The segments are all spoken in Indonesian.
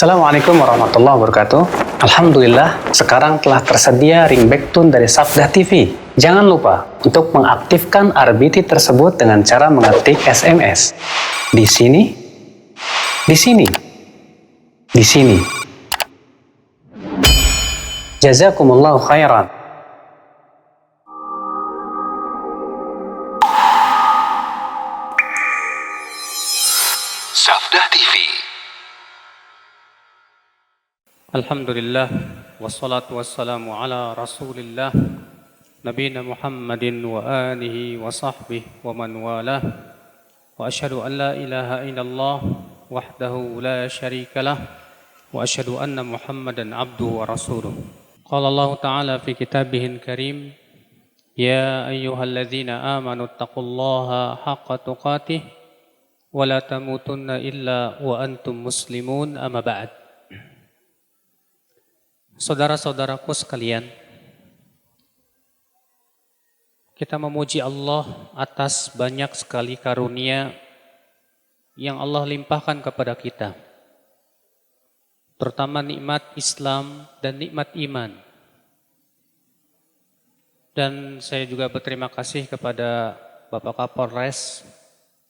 Assalamualaikum warahmatullahi wabarakatuh. Alhamdulillah, sekarang telah tersedia ringback tone dari Sabda TV. Jangan lupa untuk mengaktifkan RBT tersebut dengan cara mengetik SMS. Di sini, di sini, di sini. Jazakumullahu khairan. Sabda TV. Alhamdulillah, wassalatu wassalamu ala rasulillah Nabina Muhammadin wa alihi wa sahbihi wa man walah. Wa ashhadu an la ilaha illallah wahdahu la syarika lah. Wa ashhadu anna Muhammadan abduhu wa rasuluh. Qala Allah Ta'ala fi kitabihil karim, ya ayyuhalladzina amanu taqullaha haqqa tuqatih wa la tamutunna illa wa antum muslimun, amma ba'd. Saudara-saudaraku sekalian, kita memuji Allah atas banyak sekali karunia yang Allah limpahkan kepada kita, terutama nikmat Islam dan nikmat iman. Dan saya juga berterima kasih kepada Bapak Kapolres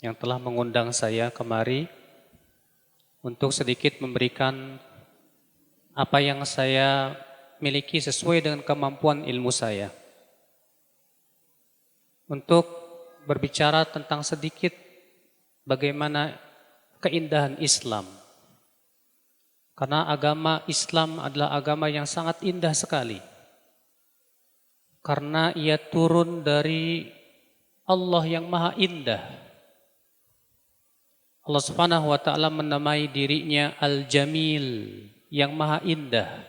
yang telah mengundang saya kemari untuk sedikit memberikan apa yang saya miliki sesuai dengan kemampuan ilmu saya, untuk berbicara tentang sedikit bagaimana keindahan Islam. Karena agama Islam adalah agama yang sangat indah sekali, karena ia turun dari Allah yang maha indah. Allah Subhanahu wa ta'ala menamai dirinya Al-Jamil, yang maha indah.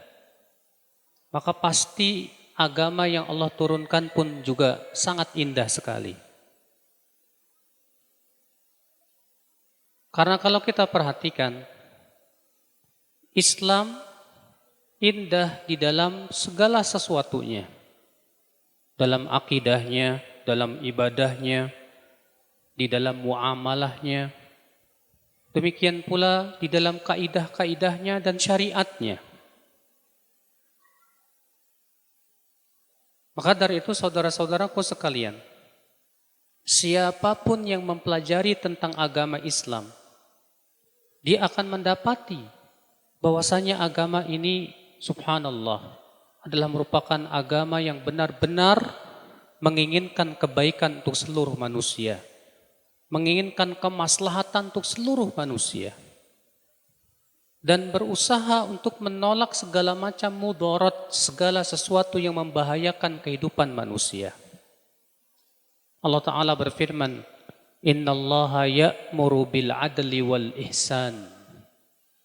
Maka pasti agama yang Allah turunkan pun juga sangat indah sekali. Karena kalau kita perhatikan, Islam indah di dalam segala sesuatunya. Dalam akidahnya, dalam ibadahnya, di dalam muamalahnya. Demikian pula di dalam kaidah-kaidahnya dan syariatnya. Maka dari itu saudara-saudaraku sekalian, siapapun yang mempelajari tentang agama Islam, dia akan mendapati bahwasanya agama ini subhanallah adalah merupakan agama yang benar-benar menginginkan kebaikan untuk seluruh manusia, menginginkan kemaslahatan untuk seluruh manusia, dan berusaha untuk menolak segala macam mudarat, segala sesuatu yang membahayakan kehidupan manusia. Allah Ta'ala berfirman, innallaha ya'muru bil adli wal ihsan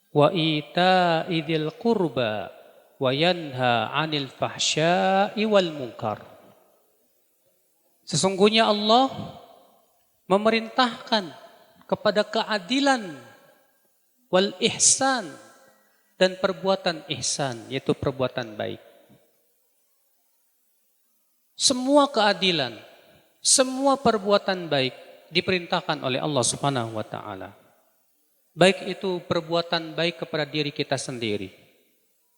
wa ita'i dzil qurba wa yanha 'anil fahsya'i wal munkar. Sesungguhnya Allah memerintahkan kepada keadilan wal ihsan dan perbuatan ihsan, yaitu perbuatan baik. Semua keadilan, semua perbuatan baik diperintahkan oleh Allah Subhanahu wa ta'ala. Baik itu perbuatan baik kepada diri kita sendiri,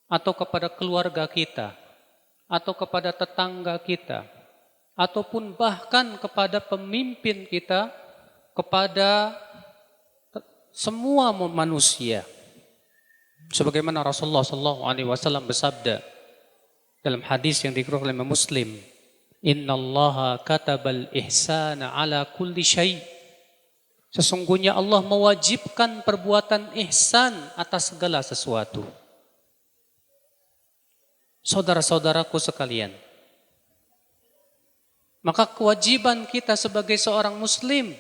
atau kepada keluarga kita, atau kepada tetangga kita, ataupun bahkan kepada pemimpin kita, kepada semua manusia. Sebagaimana Rasulullah SAW bersabda dalam hadis yang dikeluarkan oleh Muslim, innallaha katabal ihsana ala kulli syai'. Sesungguhnya Allah mewajibkan perbuatan ihsan atas segala sesuatu. Saudara-saudaraku sekalian, maka kewajiban kita sebagai seorang muslim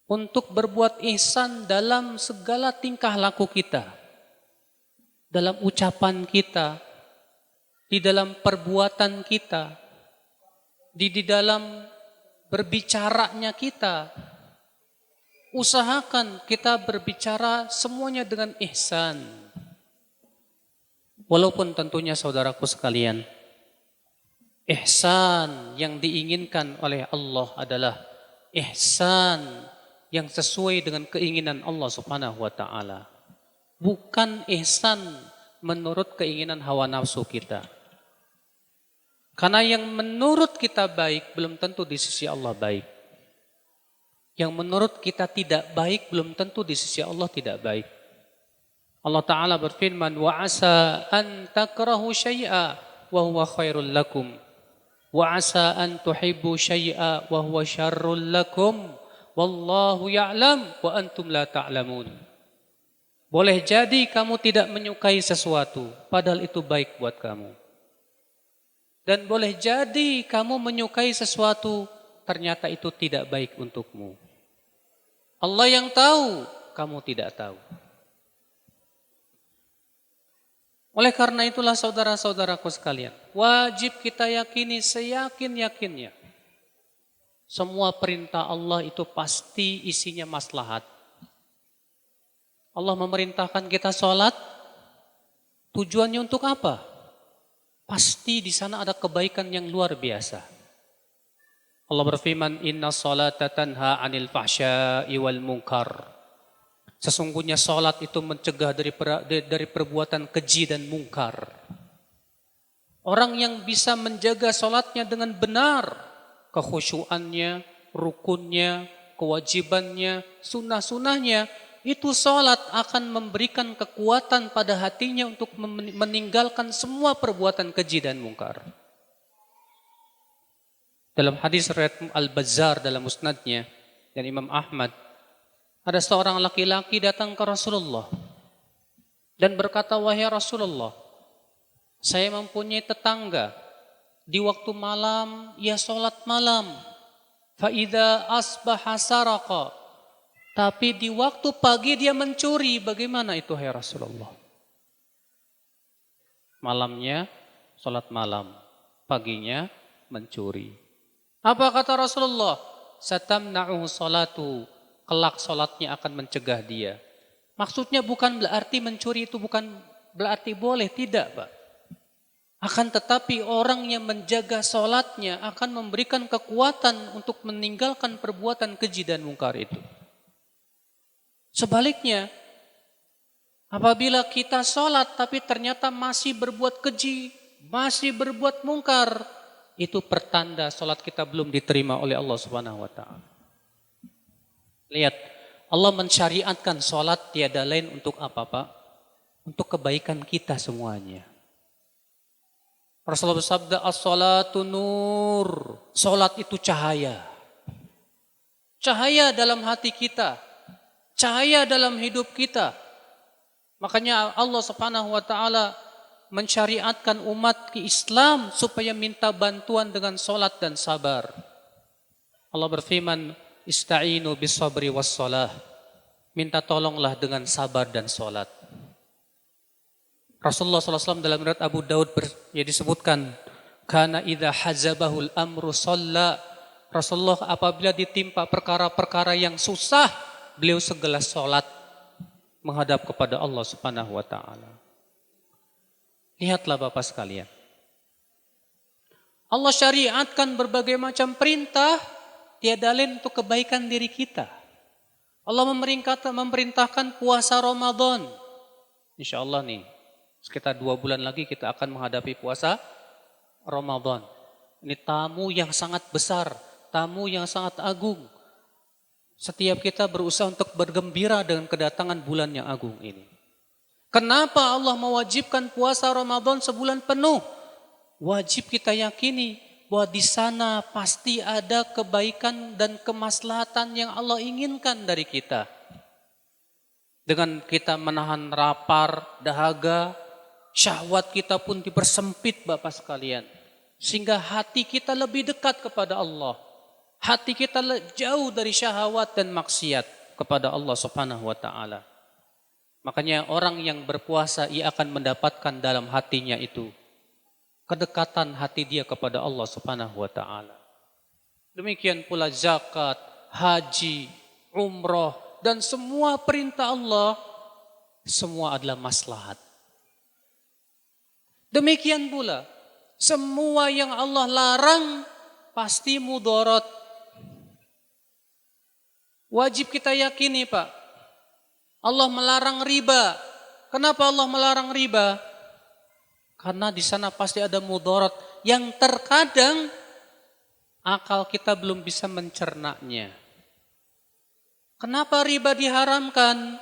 untuk berbuat ihsan dalam segala tingkah laku kita, dalam ucapan kita, di dalam perbuatan kita, di dalam berbicaranya kita. Usahakan kita berbicara semuanya dengan ihsan. Walaupun tentunya saudaraku sekalian, ihsan yang diinginkan oleh Allah adalah ihsan yang sesuai dengan keinginan Allah Subhanahu wa ta'ala. bukan ihsan menurut keinginan hawa nafsu kita. Karena yang menurut kita baik belum tentu di sisi Allah baik. Yang menurut kita tidak baik belum tentu di sisi Allah tidak baik. Allah Ta'ala berfirman, wa asa an takrahu syai'a wa huwa khairul lakum. Wa asa an tuhibbu syai'a wa huwa syarrul lakum. Wallahu ya'lam wa antum la ta'lamun. Boleh jadi kamu tidak menyukai sesuatu, padahal itu baik buat kamu. Dan boleh jadi kamu menyukai sesuatu, ternyata itu tidak baik untukmu. Allah yang tahu, kamu tidak tahu. Oleh karena itulah saudara-saudaraku sekalian, wajib kita yakini seyakin-yakinnya. Semua perintah Allah itu pasti isinya maslahat. Allah memerintahkan kita sholat, tujuannya untuk apa? Pasti di sana ada kebaikan yang luar biasa. Allah berfirman, inna sholata tanha anil fahsya'i wal munkar. Sesungguhnya sholat itu mencegah dari perbuatan keji dan mungkar. Orang yang bisa menjaga sholatnya dengan benar, kekhusyuannya, rukunnya, kewajibannya, sunnah-sunnahnya, itu sholat akan memberikan kekuatan pada hatinya untuk meninggalkan semua perbuatan keji dan mungkar. Dalam hadis riwayat Al-Bazzar dalam musnadnya dan Imam Ahmad, ada seorang laki-laki datang ke Rasulullah dan berkata, wahai Rasulullah, saya mempunyai tetangga, di waktu malam ia sholat malam, fa'idha asbaha saraqa, tapi di waktu pagi dia mencuri. Bagaimana itu, hai Rasulullah? Malamnya sholat malam, paginya mencuri. Apa kata Rasulullah? Satamna'uhu sholatu, kelak sholatnya akan mencegah dia. Maksudnya bukan berarti mencuri itu bukan berarti boleh, tidak Pak. Akan tetapi orang yang menjaga sholatnya akan memberikan kekuatan untuk meninggalkan perbuatan keji dan mungkar itu. Sebaliknya, apabila kita sholat tapi ternyata masih berbuat keji, masih berbuat mungkar, itu pertanda sholat kita belum diterima oleh Allah Subhanahu wa Ta'ala. Lihat, Allah mensyariatkan sholat tiada lain untuk apa Pak? Untuk kebaikan kita semuanya. Rasulullah bersabda, as-salatu nur. Sholat itu cahaya. Cahaya dalam hati kita. Cahaya dalam hidup kita. Makanya Allah Subhanahu wa Ta'ala mensyariatkan umat ke Islam supaya minta bantuan dengan sholat dan sabar. Allah berfirman, ista'inu bis sabri was salah. Minta tolonglah dengan sabar dan sholat. Rasulullah SAW dalam riwayat Abu Daud disebutkan, kana idza hazabahul amru shalla. Rasulullah apabila ditimpa perkara-perkara yang susah, beliau segera sholat menghadap kepada Allah Subhanahu wa Ta'ala. Lihatlah Bapak sekalian. Allah syariatkan berbagai macam perintah, tiada lain untuk kebaikan diri kita. Allah memerintahkan puasa Ramadan. Insya Allah nih, sekitar 2 bulan lagi kita akan menghadapi puasa Ramadan. Ini tamu yang sangat besar, tamu yang sangat agung. Setiap kita berusaha untuk bergembira dengan kedatangan bulan yang agung ini. Kenapa Allah mewajibkan puasa Ramadan sebulan penuh? Wajib kita yakini bahwa di sana pasti ada kebaikan dan kemaslahatan yang Allah inginkan dari kita. Dengan kita menahan lapar, dahaga, syahwat kita pun dipersempit Bapak sekalian. Sehingga hati kita lebih dekat kepada Allah. Hati kita jauh dari syahwat dan maksiat kepada Allah Subhanahu wa Ta'ala. Makanya orang yang berpuasa ia akan mendapatkan dalam hatinya itu kedekatan hati dia kepada Allah Subhanahu wa Ta'ala. Demikian pula zakat, haji, umroh dan semua perintah Allah semua adalah maslahat. Demikian pula semua yang Allah larang pasti mudarat. Wajib kita yakini Pak. Allah melarang riba. Kenapa Allah melarang riba? Karena di sana pasti ada mudarat yang terkadang akal kita belum bisa mencernanya. Kenapa riba diharamkan?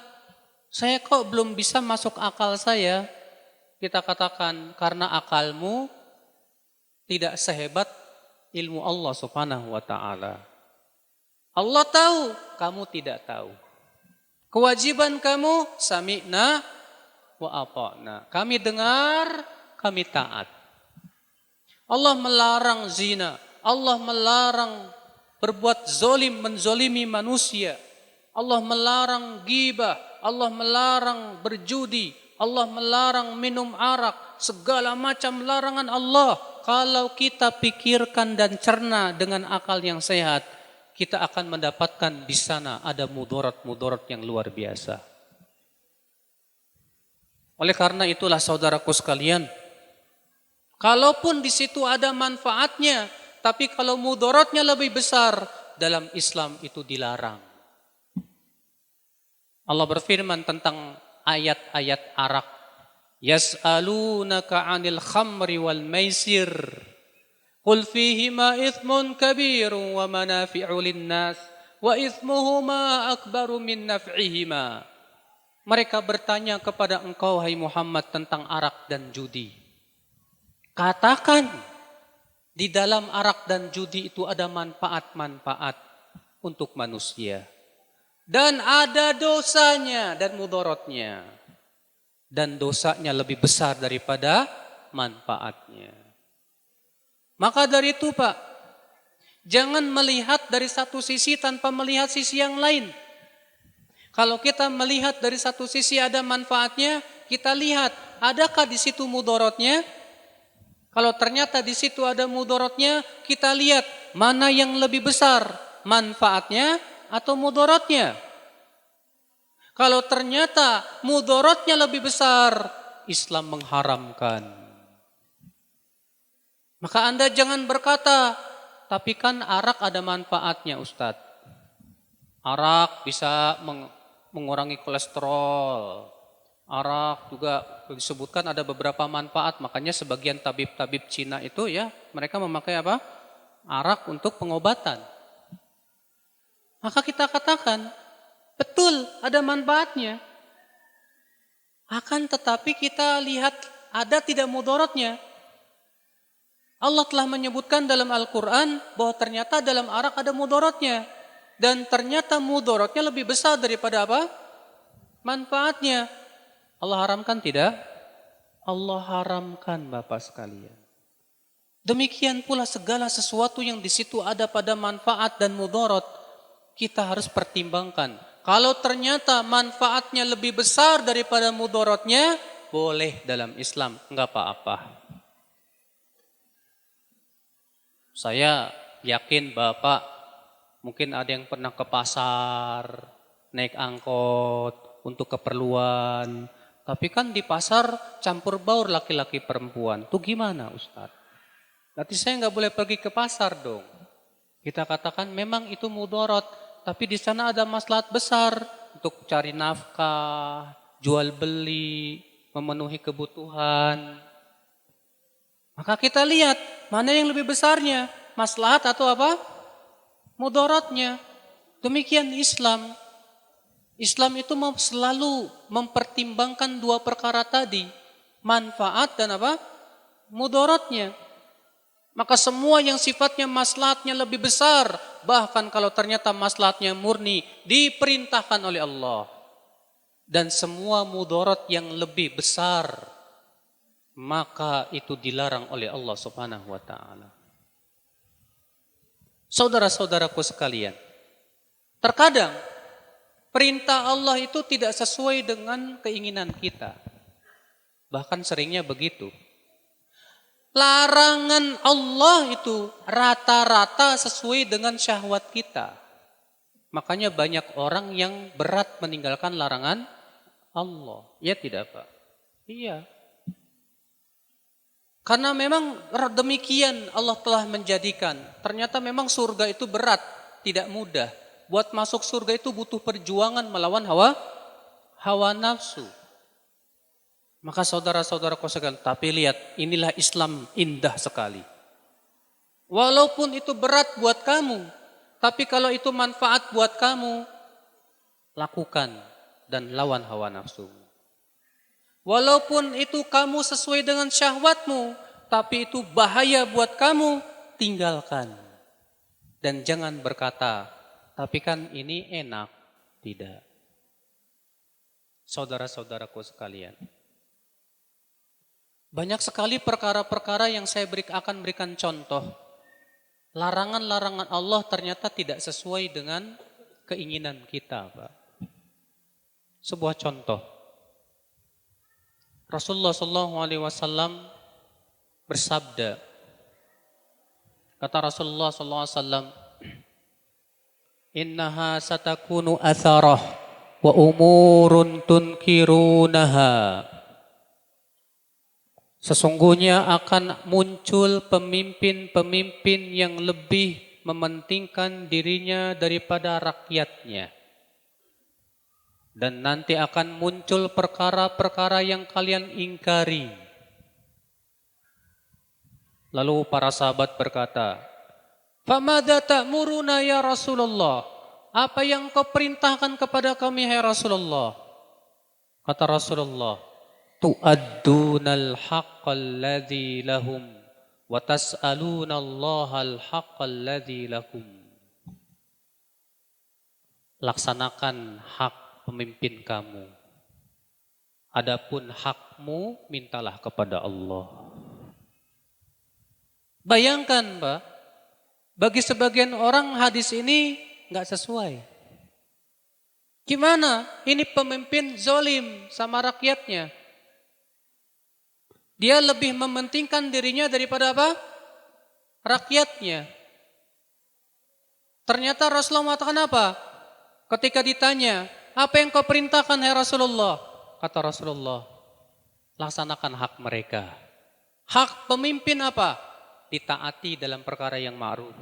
Saya kok belum bisa masuk akal saya. Kita katakan karena akalmu tidak sehebat ilmu Allah Subhanahu wa taala. Allah tahu, kamu tidak tahu. Kewajiban kamu sami'na wa ata'na. Kami dengar, kami taat. Allah melarang zina, Allah melarang berbuat zolim, menzolimi manusia. Allah melarang ghibah, Allah melarang berjudi, Allah melarang minum arak, segala macam larangan Allah. Kalau kita pikirkan dan cerna dengan akal yang sehat, kita akan mendapatkan di sana ada mudarat-mudarat yang luar biasa. Oleh karena itulah saudaraku sekalian, kalaupun di situ ada manfaatnya, tapi kalau mudaratnya lebih besar, dalam Islam itu dilarang. Allah berfirman tentang ayat-ayat arak. Yas'alunaka 'anil khamri wal maisir. Qul fihima ithmun kabirun wa manafi'u lin-nas wa ithmuhuma akbaru min naf'ihima. Mereka bertanya kepada engkau hai Muhammad tentang arak dan judi. Katakan, di dalam arak dan judi itu ada manfaat-manfaat untuk manusia. Dan ada dosanya dan mudaratnya. Dan dosanya lebih besar daripada manfaatnya. Maka dari itu Pak, jangan melihat dari satu sisi tanpa melihat sisi yang lain. Kalau kita melihat dari satu sisi ada manfaatnya, kita lihat adakah di situ mudaratnya. Kalau ternyata di situ ada mudaratnya, kita lihat mana yang lebih besar, manfaatnya atau mudaratnya. Kalau ternyata mudaratnya lebih besar, Islam mengharamkan. Maka Anda jangan berkata, tapi kan arak ada manfaatnya Ustadz. Arak bisa mengurangi kolesterol. Arak juga disebutkan ada beberapa manfaat. Makanya sebagian tabib-tabib Cina itu ya, mereka memakai apa? Arak untuk pengobatan. Maka kita katakan, betul ada manfaatnya. Akan tetapi kita lihat ada tidak mudaratnya. Allah telah menyebutkan dalam Al-Quran bahwa ternyata dalam arak ada mudaratnya. Dan ternyata mudaratnya lebih besar daripada apa? Manfaatnya. Allah haramkan tidak? Allah haramkan Bapak sekalian. Demikian pula segala sesuatu yang di situ ada pada manfaat dan mudarat, kita harus pertimbangkan. Kalau ternyata manfaatnya lebih besar daripada mudaratnya, boleh dalam Islam, enggak apa-apa. Saya yakin Bapak mungkin ada yang pernah ke pasar, naik angkot untuk keperluan. Tapi kan di pasar campur baur laki-laki perempuan. Itu gimana Ustaz? Berarti saya nggak boleh pergi ke pasar dong. Kita katakan memang itu mudarat. Tapi di sana ada maslahat besar untuk cari nafkah, jual beli, memenuhi kebutuhan. Maka kita lihat mana yang lebih besarnya, maslahat atau apa? Mudaratnya. Demikian Islam. Islam itu selalu mempertimbangkan dua perkara tadi, manfaat dan apa? Mudaratnya. Maka semua yang sifatnya maslahatnya lebih besar, bahkan kalau ternyata maslahatnya murni, diperintahkan oleh Allah. Dan semua mudarat yang lebih besar, maka itu dilarang oleh Allah Subhanahu wa taala. Saudara-saudaraku sekalian, terkadang perintah Allah itu tidak sesuai dengan keinginan kita. Bahkan seringnya begitu. Larangan Allah itu rata-rata sesuai dengan syahwat kita. Makanya banyak orang yang berat meninggalkan larangan Allah. Ya tidak Pak? Iya. Karena memang demikian Allah telah menjadikan. Ternyata memang surga itu berat, tidak mudah. Buat masuk surga itu butuh perjuangan melawan hawa nafsu. Maka saudara-saudaraku sekalian, tapi lihat, inilah Islam indah sekali. Walaupun itu berat buat kamu, tapi kalau itu manfaat buat kamu, lakukan dan lawan hawa nafsu. Walaupun itu kamu sesuai dengan syahwatmu, tapi itu bahaya buat kamu, tinggalkan. Dan jangan berkata, tapi kan ini enak. Tidak. Saudara-saudaraku sekalian, banyak sekali perkara-perkara yang saya akan berikan contoh. Larangan-larangan Allah ternyata tidak sesuai dengan keinginan kita, Pak. Sebuah contoh. Rasulullah SAW bersabda, kata Rasulullah SAW, innaha satakunu atharah wa umurun tunkirunaha. Sesungguhnya akan muncul pemimpin-pemimpin yang lebih mementingkan dirinya daripada rakyatnya. Dan nanti akan muncul perkara-perkara yang kalian ingkari. Lalu para sahabat berkata, "Famadza ta'muruna ya Rasulullah?" Apa yang kau perintahkan kepada kami hai Rasulullah? Kata Rasulullah, tu'addunal haqqal ladzi lahum wa tas'alunallahal haqqal ladzi lakum. Laksanakan hak pemimpin kamu. Adapun hakmu mintalah kepada Allah. Bayangkan, Pak, bagi sebagian orang hadis ini enggak sesuai. Gimana? Ini pemimpin zalim sama rakyatnya. Dia lebih mementingkan dirinya daripada apa? Rakyatnya. Ternyata Rasulullah mengatakan apa? Ketika ditanya, apa yang kau perintahkan hai Rasulullah? Kata Rasulullah, laksanakan hak mereka. Hak pemimpin apa? Ditaati dalam perkara yang ma'ruf.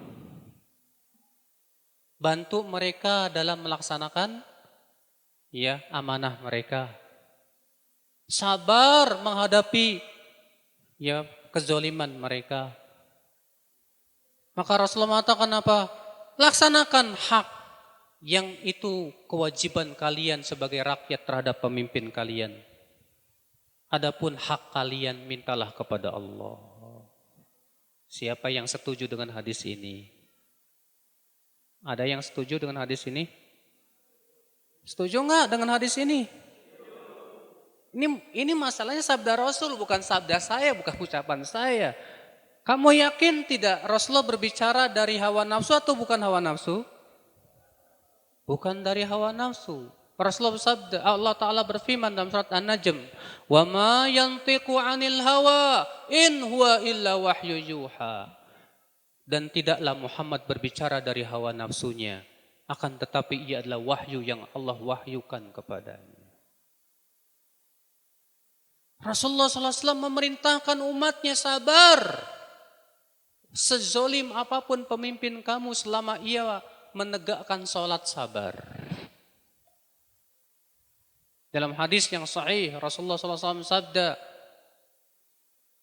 Bantu mereka dalam melaksanakan amanah mereka. Sabar menghadapi kezoliman mereka. Maka Rasulullah mengatakan apa? Laksanakan hak yang itu kewajiban kalian sebagai rakyat terhadap pemimpin kalian. Adapun hak kalian mintalah kepada Allah. Siapa yang setuju dengan hadis ini? Ada yang setuju dengan hadis ini? Setuju enggak dengan hadis ini? Ini masalahnya sabda Rasul, bukan sabda saya, bukan ucapan saya. Kamu yakin tidak Rasulullah berbicara dari hawa nafsu atau bukan hawa nafsu? Bukan dari hawa nafsu. Rasulullah bersabda, Allah Ta'ala berfirman dalam surat An-Najm, "Wa ma yantiqu 'anil hawa in huwa illa wahyu yuha." Dan tidaklah Muhammad berbicara dari hawa nafsunya, akan tetapi ia adalah wahyu yang Allah wahyukan kepadanya. Rasulullah SAW memerintahkan umatnya sabar. Sezolim apapun pemimpin kamu selama ia menegakkan sholat, sabar. Dalam hadis yang sahih, Rasulullah SAW sabda,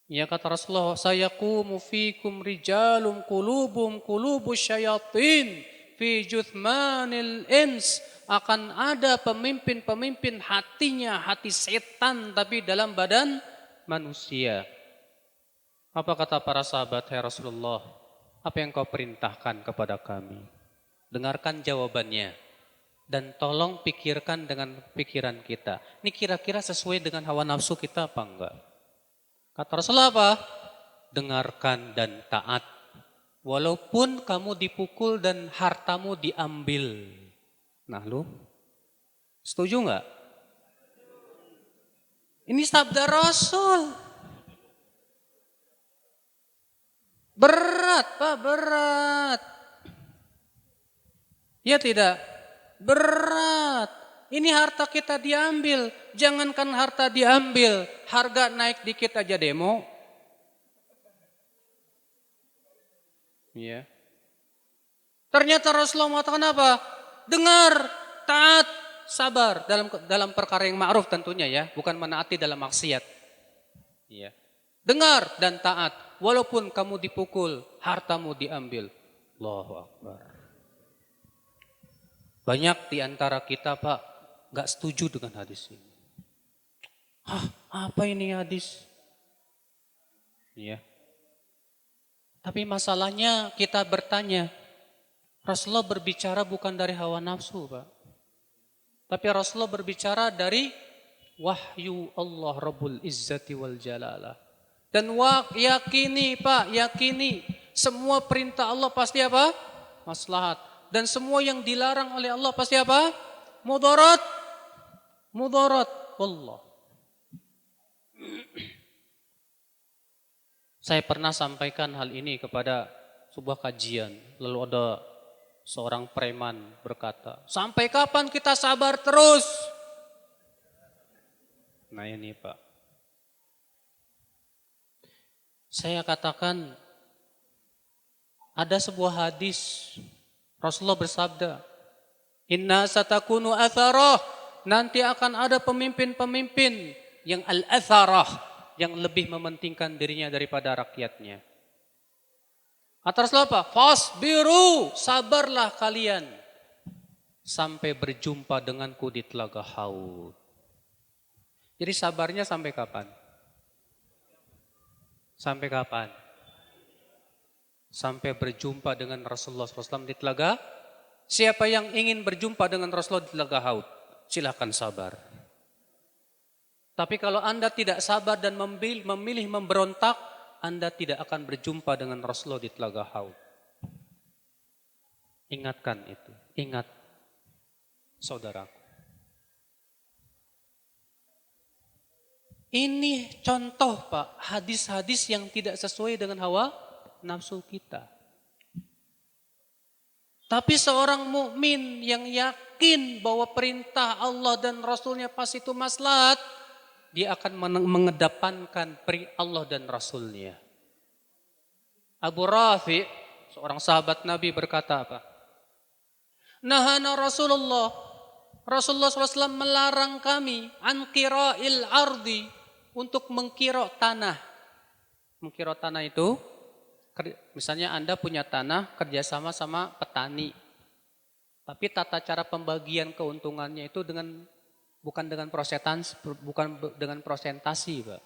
kata Rasulullah, sayaqumu fikum rijalum qulubum qulubus syayatin fi juthmanil ins. Akan ada pemimpin-pemimpin hatinya hati setan tapi dalam badan manusia. Apa kata para sahabat, hai Rasulullah, apa yang kau perintahkan kepada kami? Dengarkan jawabannya dan tolong pikirkan dengan pikiran kita. Ini kira-kira sesuai dengan hawa nafsu kita apa enggak? Kata Rasulullah apa? Dengarkan dan taat. Walaupun kamu dipukul dan hartamu diambil. Nah lu, setuju enggak? Ini sabda Rasul. Berat, Pak, berat. Ya tidak? Berat. Ini harta kita diambil. Jangankan harta diambil, harga naik dikit aja demo. Ternyata Rasulullah mengatakan apa? Dengar, taat, sabar dalam perkara yang ma'ruf tentunya ya, bukan menaati dalam maksiat. Ya. Dengar dan taat, walaupun kamu dipukul, hartamu diambil. Allahu Akbar. Banyak di antara kita, Pak, nggak setuju dengan hadis ini. Hah, apa ini hadis? Ya. Tapi masalahnya kita bertanya, Rasulullah berbicara bukan dari hawa nafsu, Pak. Tapi Rasulullah berbicara dari wahyu Allah Rabbul Izzati wal Jalalah. Dan yakini, Pak, yakini semua perintah Allah pasti apa? Maslahat. Dan semua yang dilarang oleh Allah pasti apa? Mudarat. Mudarat. Wallah. Saya pernah sampaikan hal ini kepada sebuah kajian. Lalu ada seorang preman berkata, sampai kapan kita sabar terus? Nah ini Pak. Saya katakan, ada sebuah hadis, Rasulullah bersabda, Inna satakunu atharah, nanti akan ada pemimpin-pemimpin yang al-atharah, yang lebih mementingkan dirinya daripada rakyatnya. Atas apa? Fasbiru, sabarlah kalian sampai berjumpa denganku di telaga Haud. Jadi sabarnya sampai kapan? Sampai kapan? Sampai berjumpa dengan Rasulullah SAW di telaga. Siapa yang ingin berjumpa dengan Rasulullah di telaga Haud, silahkan sabar. Tapi kalau Anda tidak sabar dan memilih memberontak, Anda tidak akan berjumpa dengan Rasulullah di telaga Haud. Ingatkan itu, ingat saudaraku. Ini contoh Pak, hadis-hadis yang tidak sesuai dengan hawa nafsu kita. Tapi seorang mukmin yang yakin bahwa perintah Allah dan Rasulnya pasti itu maslahat, dia akan mengedepankan Allah dan Rasulnya. Abu Rafi, seorang sahabat Nabi berkata apa? Nahana Rasulullah SAW melarang kami an qira'il ardi, untuk mengkira tanah. Mengkira tanah itu, misalnya Anda punya tanah kerjasama sama petani. Tapi tata cara pembagian keuntungannya itu bukan dengan prosentasi, Pak.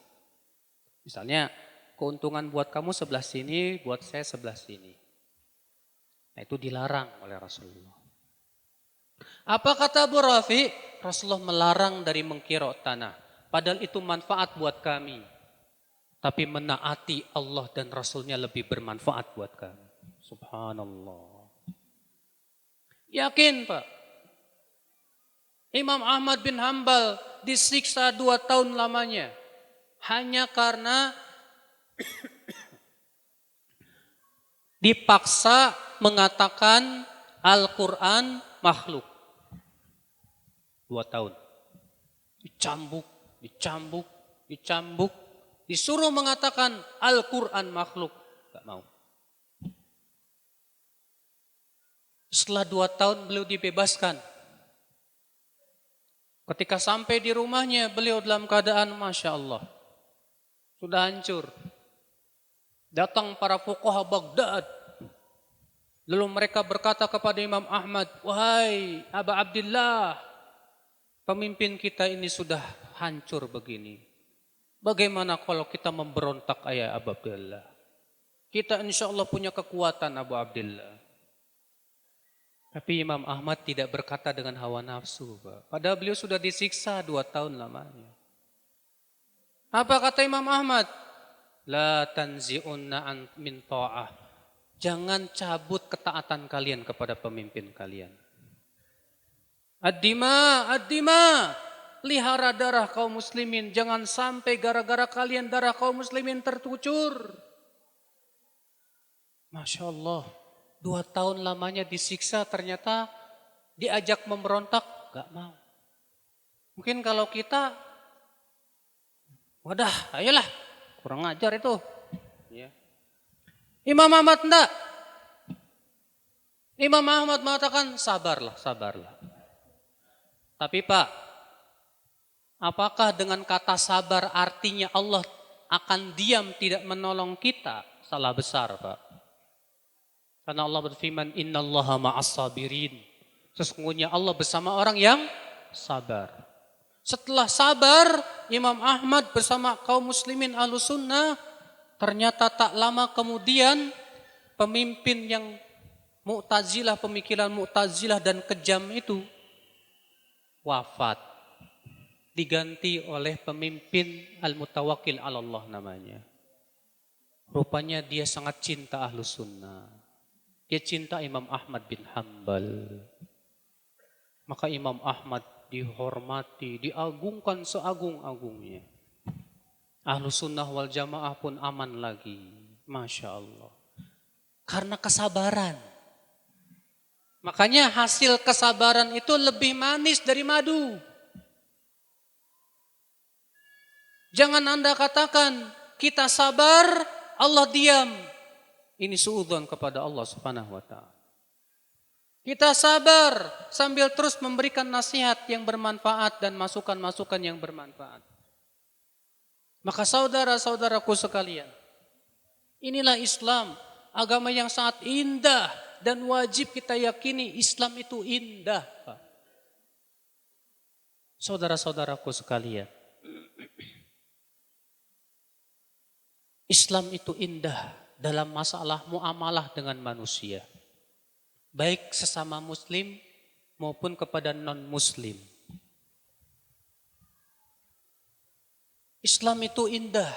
Misalnya keuntungan buat kamu sebelah sini, buat saya sebelah sini. Nah, itu dilarang oleh Rasulullah. Apa kata Abu Rafi? Rasulullah melarang dari mengkira tanah. Padahal itu manfaat buat kami. Tapi menaati Allah dan Rasulnya lebih bermanfaat buat kami. Subhanallah. Yakin Pak? Imam Ahmad bin Hanbal disiksa 2 tahun lamanya. Hanya karena dipaksa mengatakan Al-Quran makhluk. 2 tahun. Dicambuk. Disuruh mengatakan Al-Quran makhluk. Gak mau. Setelah 2 tahun beliau dibebaskan. Ketika sampai di rumahnya, beliau dalam keadaan Masya Allah. Sudah hancur. Datang para fuqaha Baghdad. Lalu mereka berkata kepada Imam Ahmad, wahai Aba Abdillah, pemimpin kita ini sudah hancur begini. Bagaimana kalau kita memberontak ayah Abu Abdillah? Kita insya Allah punya kekuatan Abu Abdillah. Tapi Imam Ahmad tidak berkata dengan hawa nafsu, Pak. Padahal beliau sudah disiksa 2 tahun lamanya. Apa kata Imam Ahmad? La tanzi'unna min ta'ah. Jangan cabut ketaatan kalian kepada pemimpin kalian. Ad-dima. Lihara darah kaum muslimin. Jangan sampai gara-gara kalian darah kaum muslimin tertucur. Masya Allah. 2 tahun lamanya disiksa, ternyata diajak memberontak, gak mau. Mungkin kalau kita, wadah, ayolah, kurang ajar itu. Ya. Imam Ahmad enggak. Imam Ahmad mengatakan, sabarlah. Tapi Pak, apakah dengan kata sabar artinya Allah akan diam tidak menolong kita? Salah besar Pak. Karena Allah berfirman, innallaha ma'as sabirin. Sesungguhnya Allah bersama orang yang sabar. Setelah sabar, Imam Ahmad bersama kaum muslimin Ahlussunnah, ternyata tak lama kemudian pemimpin yang Mu'tazilah, pemikiran Mu'tazilah dan kejam itu wafat. Diganti oleh pemimpin Al-Mutawakkil 'ala Allah namanya. Rupanya dia sangat cinta Ahlussunnah. Dia cinta Imam Ahmad bin Hanbal. Maka Imam Ahmad dihormati, diagungkan seagung-agungnya. Ahlussunnah wal Jamaah pun aman lagi. Masya Allah. Karena kesabaran. Makanya hasil kesabaran itu lebih manis dari madu. Jangan Anda katakan, kita sabar, Allah diam. Ini suudzon kepada Allah Subhanahu wa ta'ala. Kita sabar sambil terus memberikan nasihat yang bermanfaat dan masukan-masukan yang bermanfaat. Maka saudara-saudaraku sekalian, inilah Islam, agama yang sangat indah dan wajib kita yakini Islam itu indah. Saudara-saudaraku sekalian, Islam itu indah dalam masalah muamalah dengan manusia. Baik sesama muslim maupun kepada non-muslim. Islam itu indah.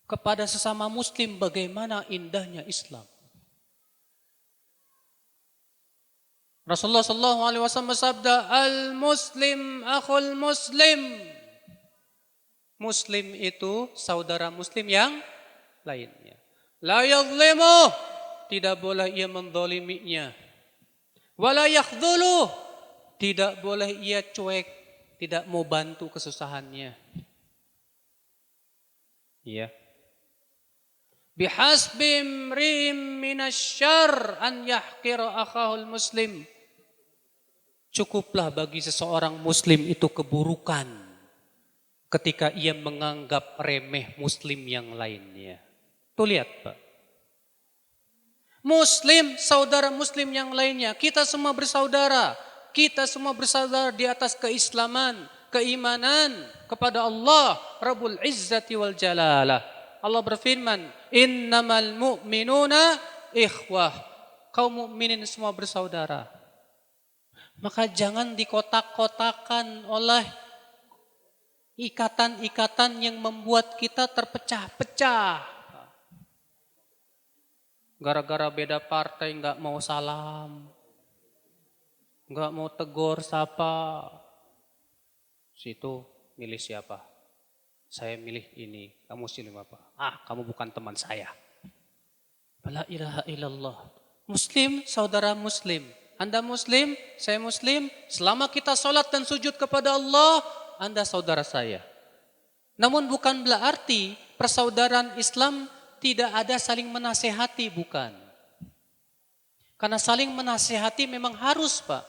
Kepada sesama muslim bagaimana indahnya Islam. Rasulullah SAW bersabda, al-muslim akhul muslim. Muslim itu saudara muslim yang lainnya. La yadhlimuh, tidak boleh ia mendoliminya. Wala yakhdhuluh, tidak boleh ia cuek, tidak mau bantu kesusahannya. Ya. Bihasbi imri'in minasyarr an yahqira akhahul muslim. Cukuplah bagi seseorang muslim itu keburukan ketika ia menganggap remeh muslim yang lainnya. Tuh lihat Pak. Muslim, saudara muslim yang lainnya. Kita semua bersaudara. Kita semua bersaudara di atas keislaman, keimanan kepada Allah Rabbul Izzati wal Jalalah. Allah berfirman, innamal mu'minuna ikhwah. Kaum mukminin semua bersaudara. Maka jangan dikotak-kotakan oleh ikatan-ikatan yang membuat kita terpecah-pecah. Gara-gara beda partai nggak mau salam, nggak mau tegur sapa. Situ milih siapa? Saya milih ini. Kamu milih apa? Kamu bukan teman saya. La ilaha illallah. Muslim, saudara muslim. Anda muslim, saya muslim. Selama kita sholat dan sujud kepada Allah, Anda saudara saya. Namun bukan berarti persaudaraan Islam tidak ada saling menasehati, bukan. Karena saling menasehati memang harus Pak.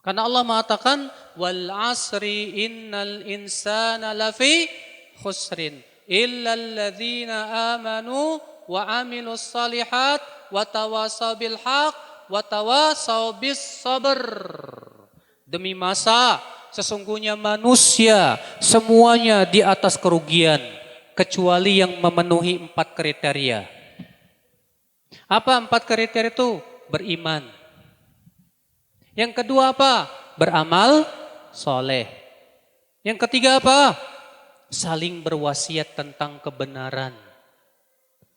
Karena Allah mengatakan, wal asri innal insana lafi khusrin illal ladzina amanu wa amilus salihat wa tawasaw bil haq wa tawasaw bis sabr. Demi masa sesungguhnya manusia semuanya di atas kerugian kecuali yang memenuhi 4 kriteria. Apa 4 kriteria itu? Beriman. Yang kedua apa? Beramal soleh. Yang ketiga apa? Saling berwasiat tentang kebenaran.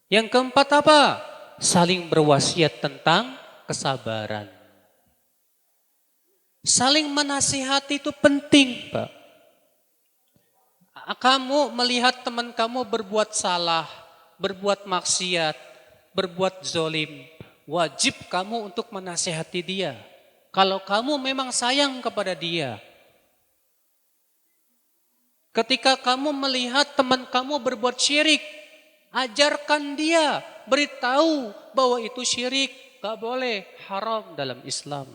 Yang keempat apa? Saling berwasiat tentang kesabaran. Saling menasihati itu penting, Pak. Kamu melihat teman kamu berbuat salah, berbuat maksiat, berbuat zolim, wajib kamu untuk menasihati dia. Kalau kamu memang sayang kepada dia. Ketika kamu melihat teman kamu berbuat syirik, ajarkan dia, beritahu bahwa itu syirik, gak boleh, haram dalam Islam.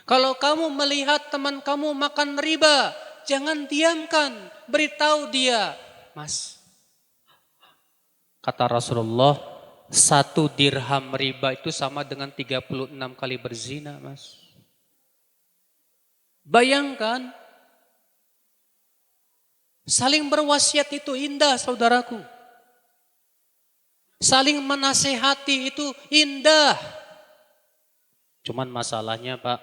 Kalau kamu melihat teman kamu makan riba, jangan diamkan, beritahu dia. Mas, kata Rasulullah, 1 dirham riba itu sama dengan 36 kali berzina, Mas. Bayangkan, saling berwasiat itu indah, saudaraku. Saling menasehati itu indah. Cuman masalahnya, Pak,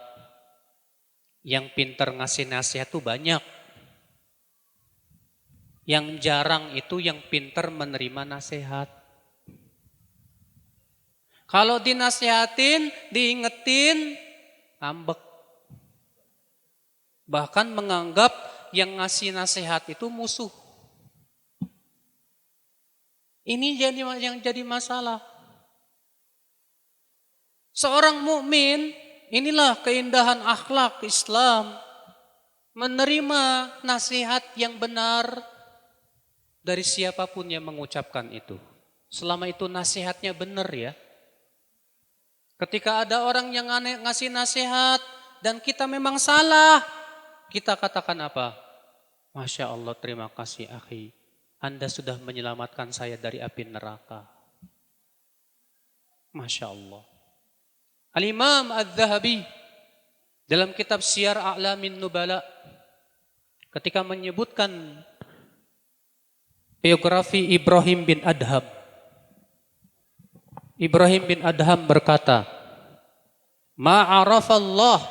yang pintar ngasih nasihat itu banyak. Yang jarang itu yang pintar menerima nasihat. Kalau dinasihatin, diingetin, ngambek. Bahkan menganggap yang ngasih nasihat itu musuh. Ini yang jadi masalah. Seorang mukmin, inilah keindahan akhlak Islam, menerima nasihat yang benar dari siapapun yang mengucapkan itu. Selama itu nasihatnya benar ya. Ketika ada orang yang ngasih nasihat dan kita memang salah, kita katakan apa? Masya Allah, terima kasih akhi. Anda sudah menyelamatkan saya dari api neraka. Masya Allah. Al-Imam Al-Zahabi dalam kitab Syiar A'lamin Nubala ketika menyebutkan biografi Ibrahim bin Adham. Ibrahim bin Adham berkata, Ma'arafallah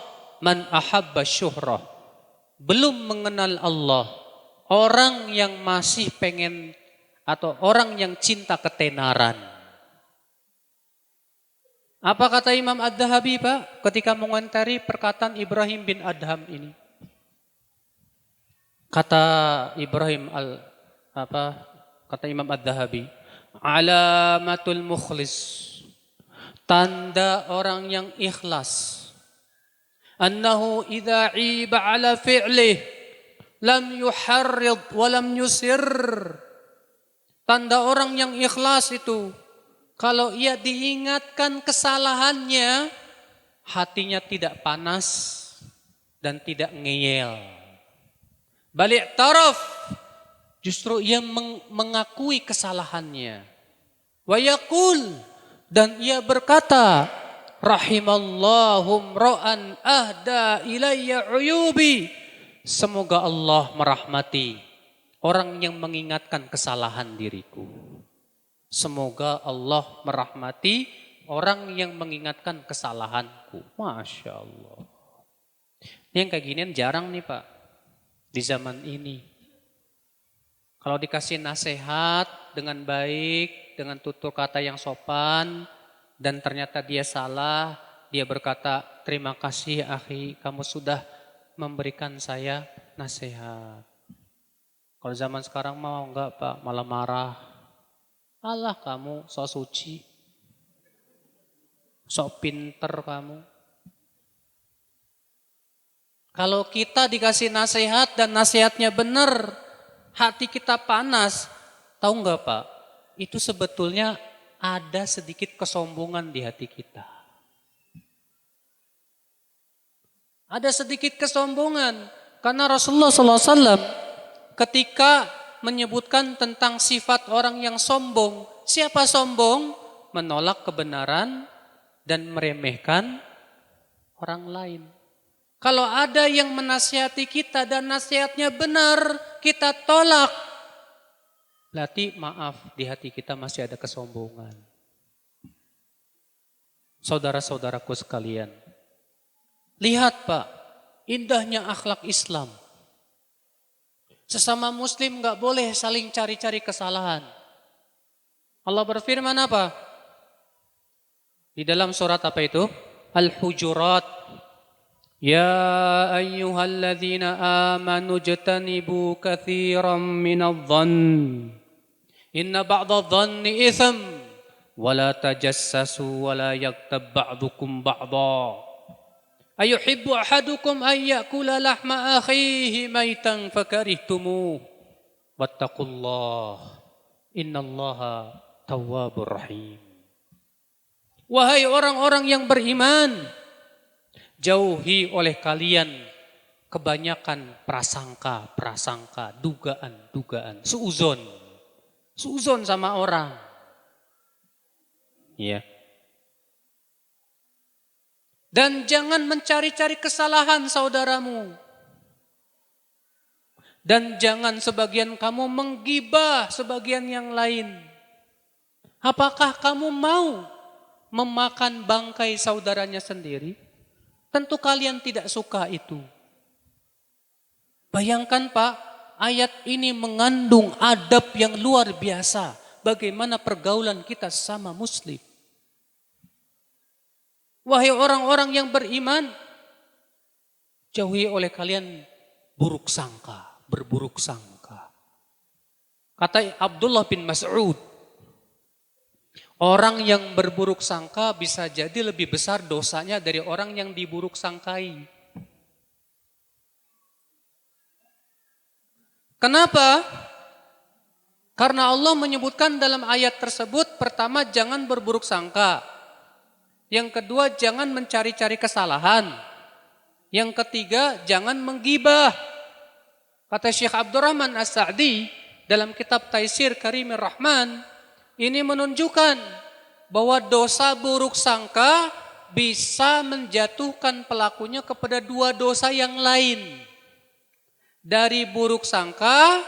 man ahabba syuhrah. Belum mengenal Allah orang yang masih pengen atau orang yang cinta ketenaran. Apa kata Imam Ad-Dhahabi, Pak, ketika mengomentari perkataan Ibrahim bin Adham ini? Kata kata Imam Ad-Dhahabi, alamatul mukhlis, tanda orang yang ikhlas, annahu idza iba ala fi'lih lam yuharrid wa lam yusir. Tanda orang yang ikhlas itu, kalau ia diingatkan kesalahannya, hatinya tidak panas dan tidak ngeyel. Balik taraf, justru ia mengakui kesalahannya. Wa yaqul, dan ia berkata, Rahimallahum ra'an ahda ilayya uyubi. Semoga Allah merahmati orang yang mengingatkan kesalahan diriku. Semoga Allah merahmati orang yang mengingatkan kesalahanku. Masya Allah. Ini yang kayak ginian jarang nih Pak. Di zaman ini. Kalau dikasih nasihat dengan baik, dengan tutur kata yang sopan, dan ternyata dia salah, dia berkata, terima kasih akhi, kamu sudah memberikan saya nasihat. Kalau zaman sekarang mau enggak Pak, malah marah. Allah kamu sok suci, sok pinter kamu. Kalau kita dikasih nasihat dan nasihatnya benar, hati kita panas, tahu enggak Pak? Itu sebetulnya ada sedikit kesombongan di hati kita. Ada sedikit kesombongan karena Rasulullah SAW ketika menyebutkan tentang sifat orang yang sombong. Siapa sombong? Menolak kebenaran dan meremehkan orang lain. Kalau ada yang menasihati kita dan nasihatnya benar, kita tolak. Berarti maaf, di hati kita masih ada kesombongan. Saudara-saudaraku sekalian, lihat Pak, indahnya akhlak Islam. Sesama muslim gak boleh saling cari-cari kesalahan. Allah berfirman apa? Di dalam surat apa itu? Al-Hujurat. Ya ayyuhalladzina amanu jtanibu katsiran minadh-dhann. Inna ba'dadh-dhanni itsm. Wala tajassasu wala yaghtab ba'dukum ba'dha. Ayuhibbu ahadukum an ya'kula lahma akhihi maitan fakarihtumuh. Wattaqullah. Innallaha tawwabur rahim. Wahai orang-orang yang beriman, Jauhi oleh kalian kebanyakan prasangka, dugaan, suuzon sama orang. Ya. Dan jangan mencari-cari kesalahan saudaramu. Dan jangan sebagian kamu menggibah sebagian yang lain. Apakah kamu mau memakan bangkai saudaranya sendiri? Tentu kalian tidak suka itu. Bayangkan Pak, ayat ini mengandung adab yang luar biasa. Bagaimana pergaulan kita sama muslim. Wahai orang-orang yang beriman, jauhi oleh kalian berburuk sangka. Kata Abdullah bin Mas'ud, orang yang berburuk sangka bisa jadi lebih besar dosanya dari orang yang diburuk sangkai. Kenapa? Karena Allah menyebutkan dalam ayat tersebut, pertama jangan berburuk sangka. Yang kedua jangan mencari-cari kesalahan. Yang ketiga jangan menggibah. Kata Syekh Abdurrahman As-Sa'di dalam kitab Taisir Karimir Rahman, ini menunjukkan bahwa dosa buruk sangka bisa menjatuhkan pelakunya kepada dua dosa yang lain. Dari buruk sangka,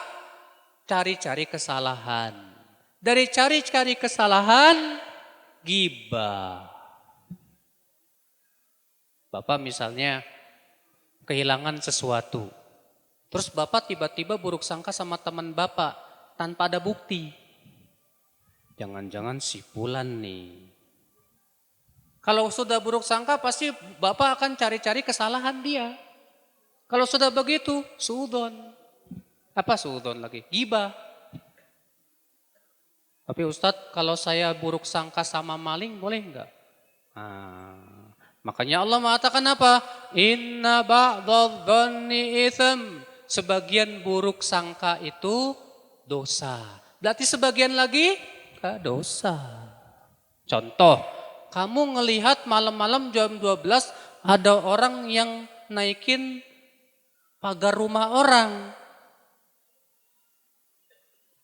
cari-cari kesalahan. Dari cari-cari kesalahan, gibah. Bapak misalnya kehilangan sesuatu. Terus Bapak tiba-tiba buruk sangka sama teman Bapak tanpa ada bukti. Jangan-jangan si Fulan nih. Kalau sudah buruk sangka pasti Bapak akan cari-cari kesalahan dia. Kalau sudah begitu, suudon. Apa suudon lagi? Gibah. Tapi Ustadz, kalau saya buruk sangka sama maling boleh enggak? Makanya Allah mengatakan apa? Inna ba'dadh-dhanni itsm. Sebagian buruk sangka itu dosa. Berarti sebagian lagi dosa. Contoh, kamu ngelihat malam-malam jam 12 ada orang yang naikin pagar rumah orang.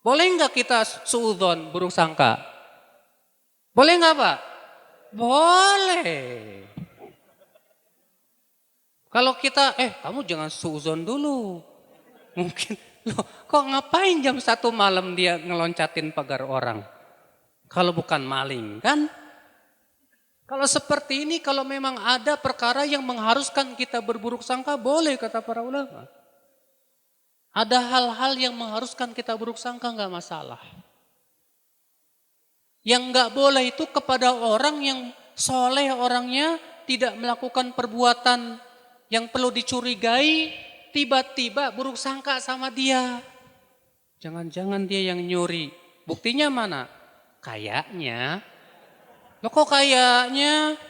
Boleh enggak kita suudzon, buruk sangka? Boleh enggak Pak? Boleh. Kalau kita, kamu jangan suudzon dulu. Mungkin, kok ngapain jam 1 malam dia ngeloncatin pagar orang? Kalau bukan maling kan? Kalau seperti ini, kalau memang ada perkara yang mengharuskan kita berburuk sangka, boleh kata para ulama. Ada hal-hal yang mengharuskan kita buruk sangka, enggak masalah. Yang enggak boleh itu kepada orang yang soleh orangnya, tidak melakukan perbuatan yang perlu dicurigai, tiba-tiba buruk sangka sama dia. Jangan-jangan dia yang nyuri. Buktinya mana? Kayaknya. Loh kok kayaknya?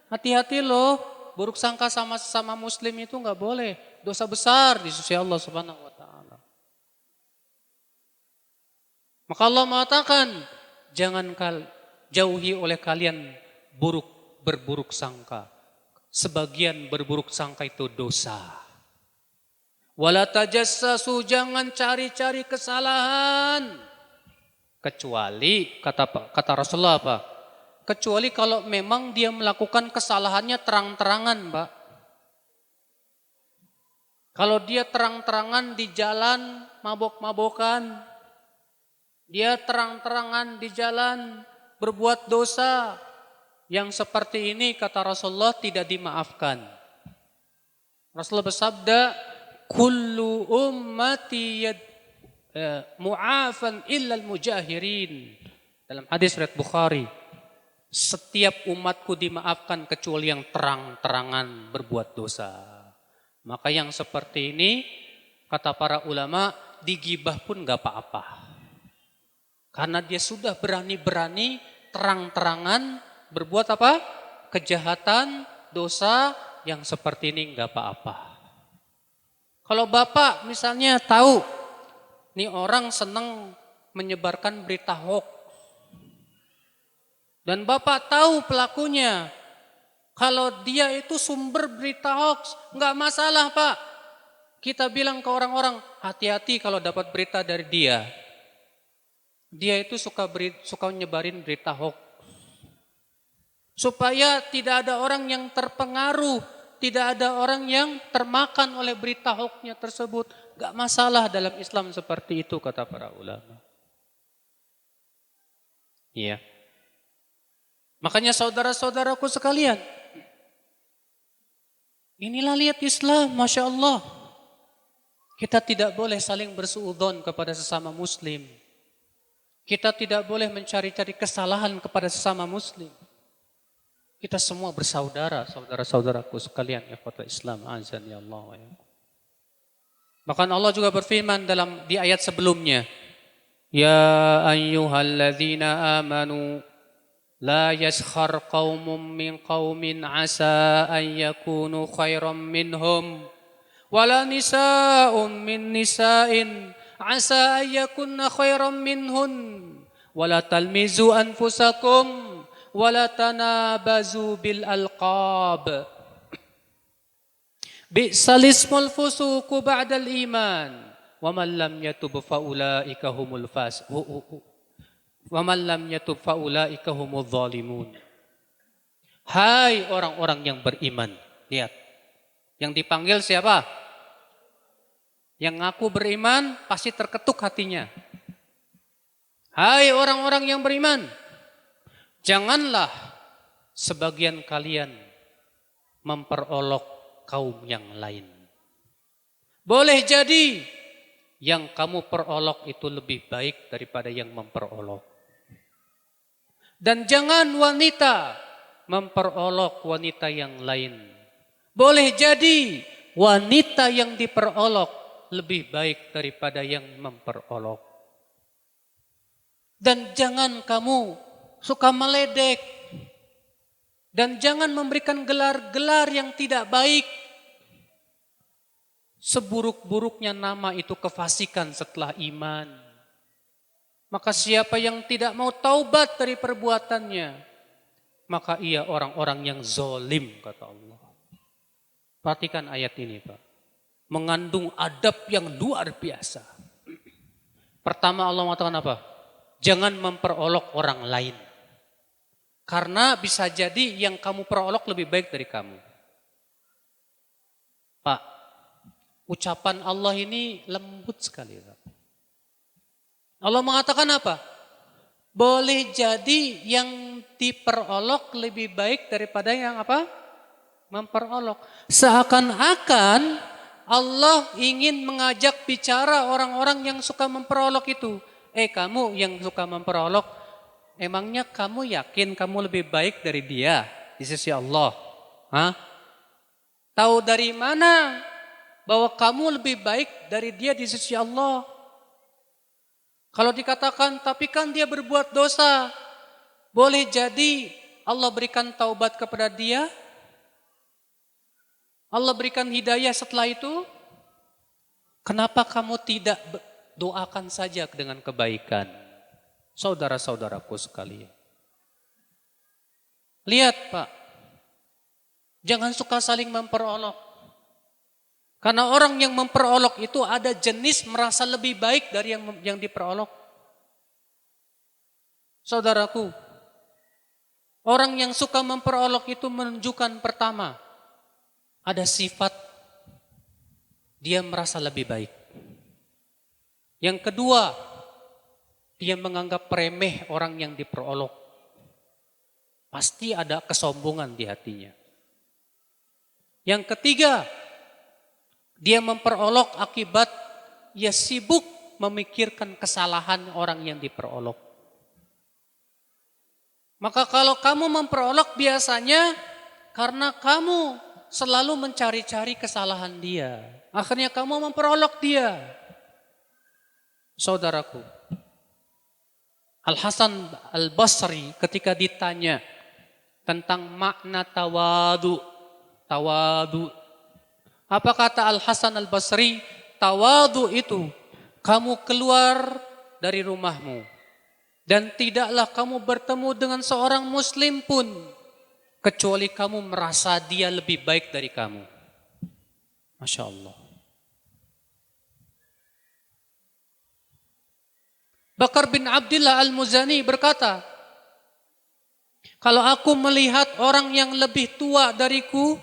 Hati-hati loh. Buruk sangka sama sesama muslim itu enggak boleh. Dosa besar di sisi Allah Subhanahu wa taala. Maka Allah mengatakan, jangan jauhi oleh kalian berburuk sangka. Sebagian berburuk sangka itu dosa. Wala tajassasu, jangan cari-cari kesalahan. Kecuali kata Rasulullah apa? Kecuali kalau memang dia melakukan kesalahannya terang-terangan, Pak. Kalau dia terang-terangan di jalan mabok-mabokan, dia terang-terangan di jalan berbuat dosa, yang seperti ini kata Rasulullah tidak dimaafkan. Rasulullah bersabda, kullu ummati mu'afan illal mujahirin. Dalam hadis riwayat Bukhari, setiap umatku dimaafkan kecuali yang terang-terangan berbuat dosa. Maka yang seperti ini kata para ulama digibah pun gak apa-apa. Karena dia sudah berani-berani terang-terangan berbuat apa? Kejahatan, dosa yang seperti ini gak apa-apa. Kalau Bapak misalnya tahu nih orang senang menyebarkan berita hoax. Dan Bapak tahu pelakunya. Kalau dia itu sumber berita hoax, nggak masalah Pak. Kita bilang ke orang-orang, hati-hati kalau dapat berita dari dia. Dia itu suka nyebarin berita hoax. Supaya tidak ada orang yang terpengaruh, tidak ada orang yang termakan oleh berita hoaxnya tersebut. Nggak masalah dalam Islam seperti itu kata para ulama. Iya. Makanya saudara-saudaraku sekalian, inilah lihat Islam, Masya Allah. Kita tidak boleh saling bersuudzon kepada sesama muslim. Kita tidak boleh mencari-cari kesalahan kepada sesama muslim. Kita semua bersaudara, saudara-saudaraku sekalian, ikhwatul Islam, azan ya Allah wa ya. Bahkan Allah juga berfirman di ayat sebelumnya, Ya ayyuhalladzina amanu la yaskhar qaumun min qaumin asa an yakunu khairan minhum wala nisa'un min nisa'in asa an yakunna khairan minhun wala talmizu anfusakum wala tanabazu bil alqab bi'sal ismul fusuqu ba'dal iman wa man lam yatub fa ulaika humul wa man lam yatub fa ulaika humudz zalimun. Hai orang-orang yang beriman, lihat. Yang dipanggil siapa? Yang ngaku beriman pasti terketuk hatinya. Hai orang-orang yang beriman, janganlah sebagian kalian memperolok kaum yang lain. Boleh jadi yang kamu perolok itu lebih baik daripada yang memperolok. Dan jangan wanita memperolok wanita yang lain. Boleh jadi wanita yang diperolok lebih baik daripada yang memperolok. Dan jangan kamu suka meledek. Dan jangan memberikan gelar-gelar yang tidak baik. Seburuk-buruknya nama itu kefasikan setelah iman. Maka siapa yang tidak mau taubat dari perbuatannya, maka ia orang-orang yang zolim, kata Allah. Perhatikan ayat ini Pak. Mengandung adab yang luar biasa. Pertama Allah mengatakan apa? Jangan memperolok orang lain. Karena bisa jadi yang kamu perolok lebih baik dari kamu. Pak, ucapan Allah ini lembut sekali. Pak. Allah mengatakan apa? Boleh jadi yang diperolok lebih baik daripada yang apa? Memperolok. Seakan-akan Allah ingin mengajak bicara orang-orang yang suka memperolok itu. Kamu yang suka memperolok, emangnya kamu yakin kamu lebih baik dari dia di sisi Allah? Hah? Tahu dari mana bahwa kamu lebih baik dari dia di sisi Allah? Kalau dikatakan, tapi kan dia berbuat dosa. Boleh jadi Allah berikan taubat kepada dia. Allah berikan hidayah setelah itu. Kenapa kamu tidak doakan saja dengan kebaikan? Saudara-saudaraku sekalian. Lihat Pak. Jangan suka saling memperolok. Karena orang yang memperolok itu ada jenis merasa lebih baik dari yang diperolok. Saudaraku, orang yang suka memperolok itu menunjukkan pertama, ada sifat dia merasa lebih baik. Yang kedua, dia menganggap remeh orang yang diperolok. Pasti ada kesombongan di hatinya. Yang ketiga, dia memperolok akibat ia sibuk memikirkan kesalahan orang yang diperolok. Maka kalau kamu memperolok biasanya karena kamu selalu mencari-cari kesalahan dia. Akhirnya kamu memperolok dia. Saudaraku, Al-Hasan Al-Basri ketika ditanya tentang makna tawadu. Apa kata Al-Hasan Al-Basri? Tawadu itu kamu keluar dari rumahmu dan tidaklah kamu bertemu dengan seorang muslim pun kecuali kamu merasa dia lebih baik dari kamu. Masya Allah. Bakar bin Abdullah Al-Muzani berkata, kalau aku melihat orang yang lebih tua dariku,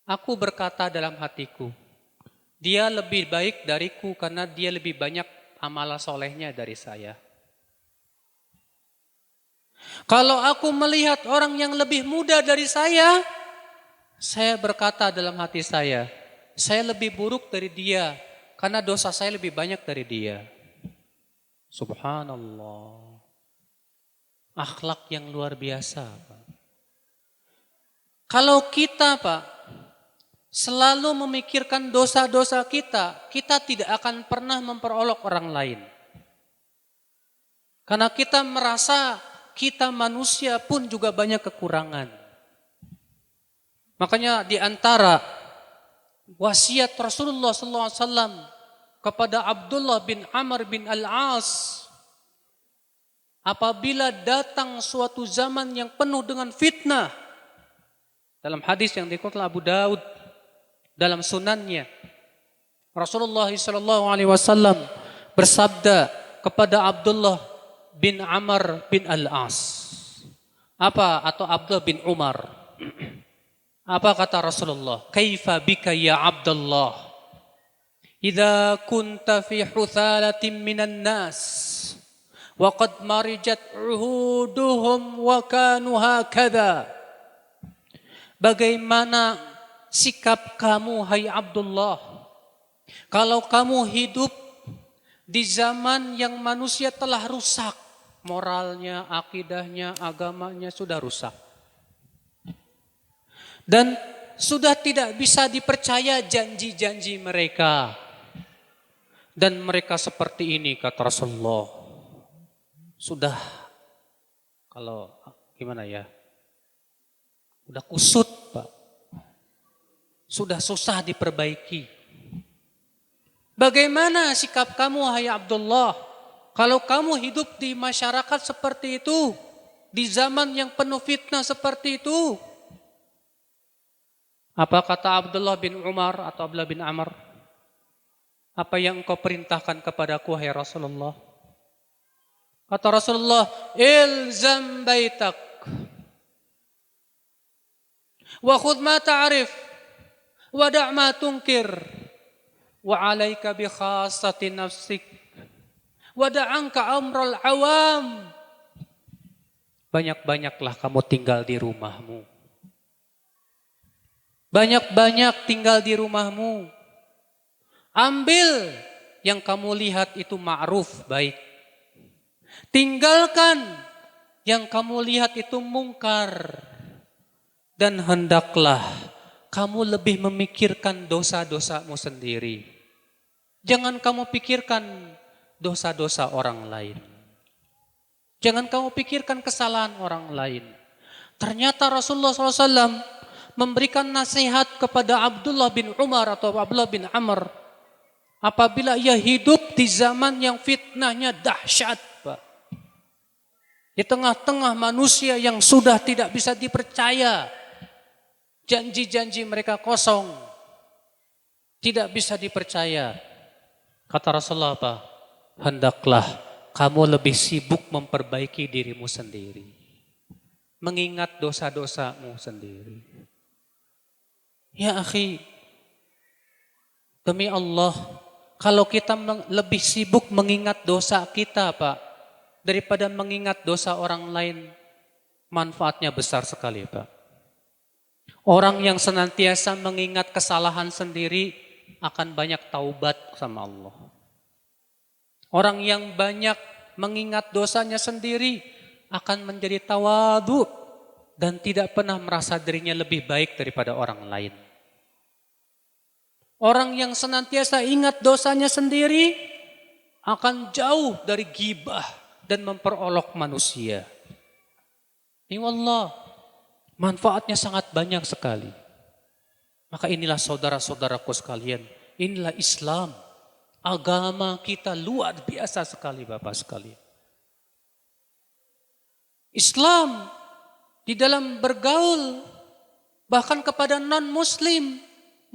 aku berkata dalam hatiku, dia lebih baik dariku karena dia lebih banyak amal solehnya dari saya. Kalau aku melihat orang yang lebih muda dari saya berkata dalam hati saya lebih buruk dari dia karena dosa saya lebih banyak dari dia. Subhanallah. Akhlak yang luar biasa, Pak. Kalau kita, Pak, selalu memikirkan dosa-dosa kita, kita tidak akan pernah memperolok orang lain. Karena kita merasa kita manusia pun juga banyak kekurangan. Makanya di antara wasiat Rasulullah SAW kepada Abdullah bin Amr bin Al-As, apabila datang suatu zaman yang penuh dengan fitnah, dalam hadis yang dikutip Abu Daud dalam sunannya, Rasulullah SAW bersabda kepada Abdullah bin Amr bin Al-As, atau Abdullah bin Umar, apa kata Rasulullah? Kaifa bika ya Abdullah, idza kunta fi huthalatin minan nas wa qad marijat uhuduhum wa kanu hakadha. Bagaimana sikap kamu, hai Abdullah, kalau kamu hidup di zaman yang manusia telah rusak, moralnya, akidahnya, agamanya sudah rusak, dan sudah tidak bisa dipercaya janji-janji mereka, dan mereka seperti ini, kata Rasulullah, sudah, kalau gimana ya, udah kusut, Pak, sudah susah diperbaiki. Bagaimana sikap kamu, hai Abdullah, kalau kamu hidup di masyarakat seperti itu, di zaman yang penuh fitnah seperti itu? Apa kata Abdullah bin Umar atau Abdullah bin Amr? Apa yang engkau perintahkan kepadaku, hai Rasulullah? Kata Rasulullah, ilzam baitak wa khudh ma ta'rif wa da' ma tunkir wa 'alaika bi khassati nafsik wa da'anka amral awam. Banyak-banyaklah kamu tinggal di rumahmu. Banyak-banyak tinggal di rumahmu. Ambil yang kamu lihat itu ma'ruf, baik. Tinggalkan yang kamu lihat itu mungkar. Dan hendaklah kamu lebih memikirkan dosa-dosamu sendiri. Jangan kamu pikirkan dosa-dosa orang lain. Jangan kamu pikirkan kesalahan orang lain. Ternyata Rasulullah SAW memberikan nasihat kepada Abdullah bin Umar atau Abdullah bin Amr apabila ia hidup di zaman yang fitnahnya dahsyat, Pak. Di tengah-tengah manusia yang sudah tidak bisa dipercaya, janji-janji mereka kosong, tidak bisa dipercaya. Kata Rasulullah apa? Hendaklah kamu lebih sibuk memperbaiki dirimu sendiri, mengingat dosa-dosamu sendiri. Ya akhi, demi Allah, kalau kita lebih sibuk mengingat dosa kita, Pak, daripada mengingat dosa orang lain, manfaatnya besar sekali, Pak. Orang yang senantiasa mengingat kesalahan sendiri akan banyak taubat sama Allah. Orang yang banyak mengingat dosanya sendiri akan menjadi tawadu dan tidak pernah merasa dirinya lebih baik daripada orang lain. Orang yang senantiasa ingat dosanya sendiri akan jauh dari ghibah dan memperolok manusia. Ini wallah, manfaatnya sangat banyak sekali. Maka inilah saudara-saudaraku sekalian, inilah Islam. Agama kita luar biasa sekali, Bapak sekalian. Islam di dalam bergaul, bahkan kepada non-muslim,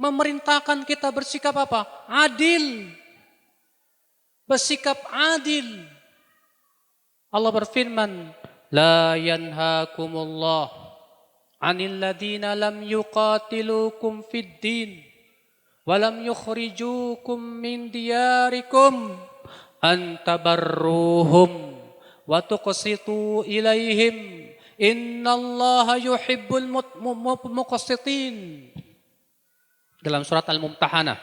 memerintahkan kita bersikap apa? Adil. Bersikap adil. Allah berfirman, La yanhakumullah anil ladina lam yuqatilukum fid din wa lam yukhrijukum min diyarikum an tabarruhum wa tuqsitu ilaihim innallaha yuhibbul muqsitin. Dalam surat Al-Mumtahanah,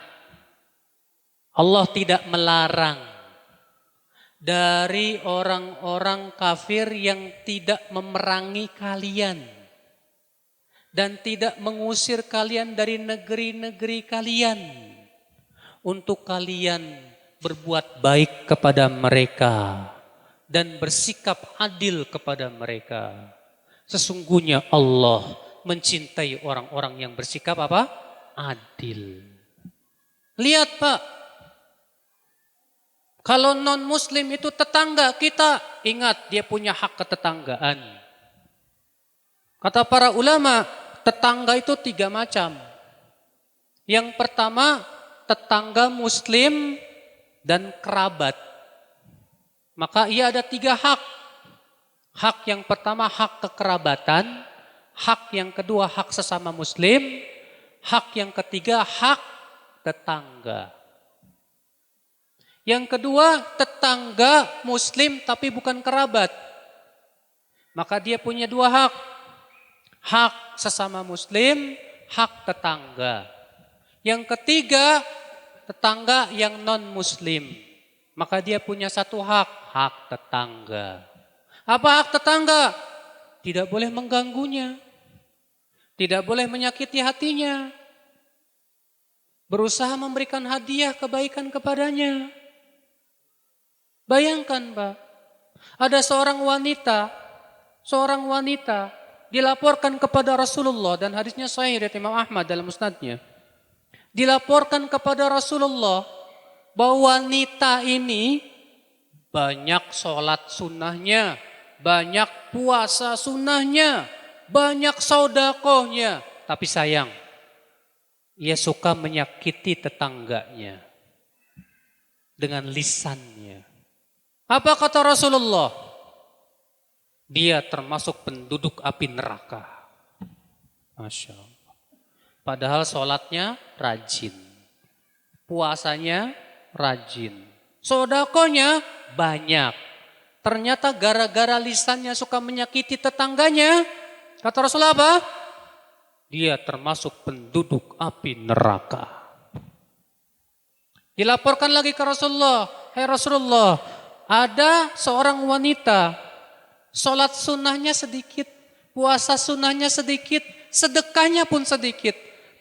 Allah tidak melarang dari orang-orang kafir yang tidak memerangi kalian dan tidak mengusir kalian dari negeri-negeri kalian untuk kalian berbuat baik kepada mereka dan bersikap adil kepada mereka. Sesungguhnya Allah mencintai orang-orang yang bersikap apa? Adil. Lihat Pak, kalau non-muslim itu tetangga kita, ingat dia punya hak ketetanggaan. Kata para ulama, tetangga itu 3 macam. Yang pertama, tetangga muslim dan kerabat. Maka ia ada 3 hak. Hak yang pertama hak kekerabatan, hak yang kedua hak sesama muslim, hak yang ketiga hak tetangga. Yang kedua, tetangga muslim tapi bukan kerabat. Maka dia punya 2 hak. Hak sesama muslim, hak tetangga. Yang ketiga, tetangga yang non-muslim. Maka dia punya 1 hak, hak tetangga. Apa hak tetangga? Tidak boleh mengganggunya. Tidak boleh menyakiti hatinya. Berusaha memberikan hadiah kebaikan kepadanya. Bayangkan Pak, ada seorang wanita dilaporkan kepada Rasulullah dan hadisnya sahih dari Imam Ahmad dalam musnadnya. Dilaporkan kepada Rasulullah bahwa wanita ini banyak sholat sunnahnya, banyak puasa sunnahnya, banyak sodakohnya. Tapi sayang, ia suka menyakiti tetangganya dengan lisannya. Apa kata Rasulullah? Dia termasuk penduduk api neraka. Masya Allah. Padahal sholatnya rajin. Puasanya rajin. Sodakonya banyak. Ternyata gara-gara lisannya suka menyakiti tetangganya. Kata Rasulullah apa? Dia termasuk penduduk api neraka. Dilaporkan lagi ke Rasulullah. Hai Rasulullah, ada seorang wanita, sholat sunnahnya sedikit, puasa sunnahnya sedikit, sedekahnya pun sedikit.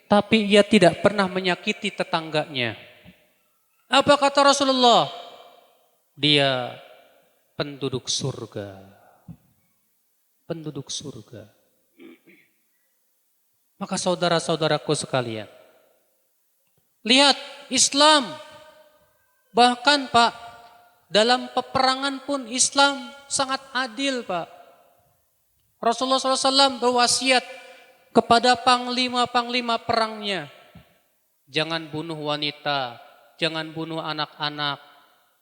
Tapi ia tidak pernah menyakiti tetangganya. Apa kata Rasulullah? Dia penduduk surga. Penduduk surga. Maka saudara-saudaraku sekalian, lihat Islam, bahkan Pak, dalam peperangan pun Islam sangat adil Pak. Rasulullah SAW berwasiat kepada panglima-panglima perangnya. Jangan bunuh wanita, jangan bunuh anak-anak,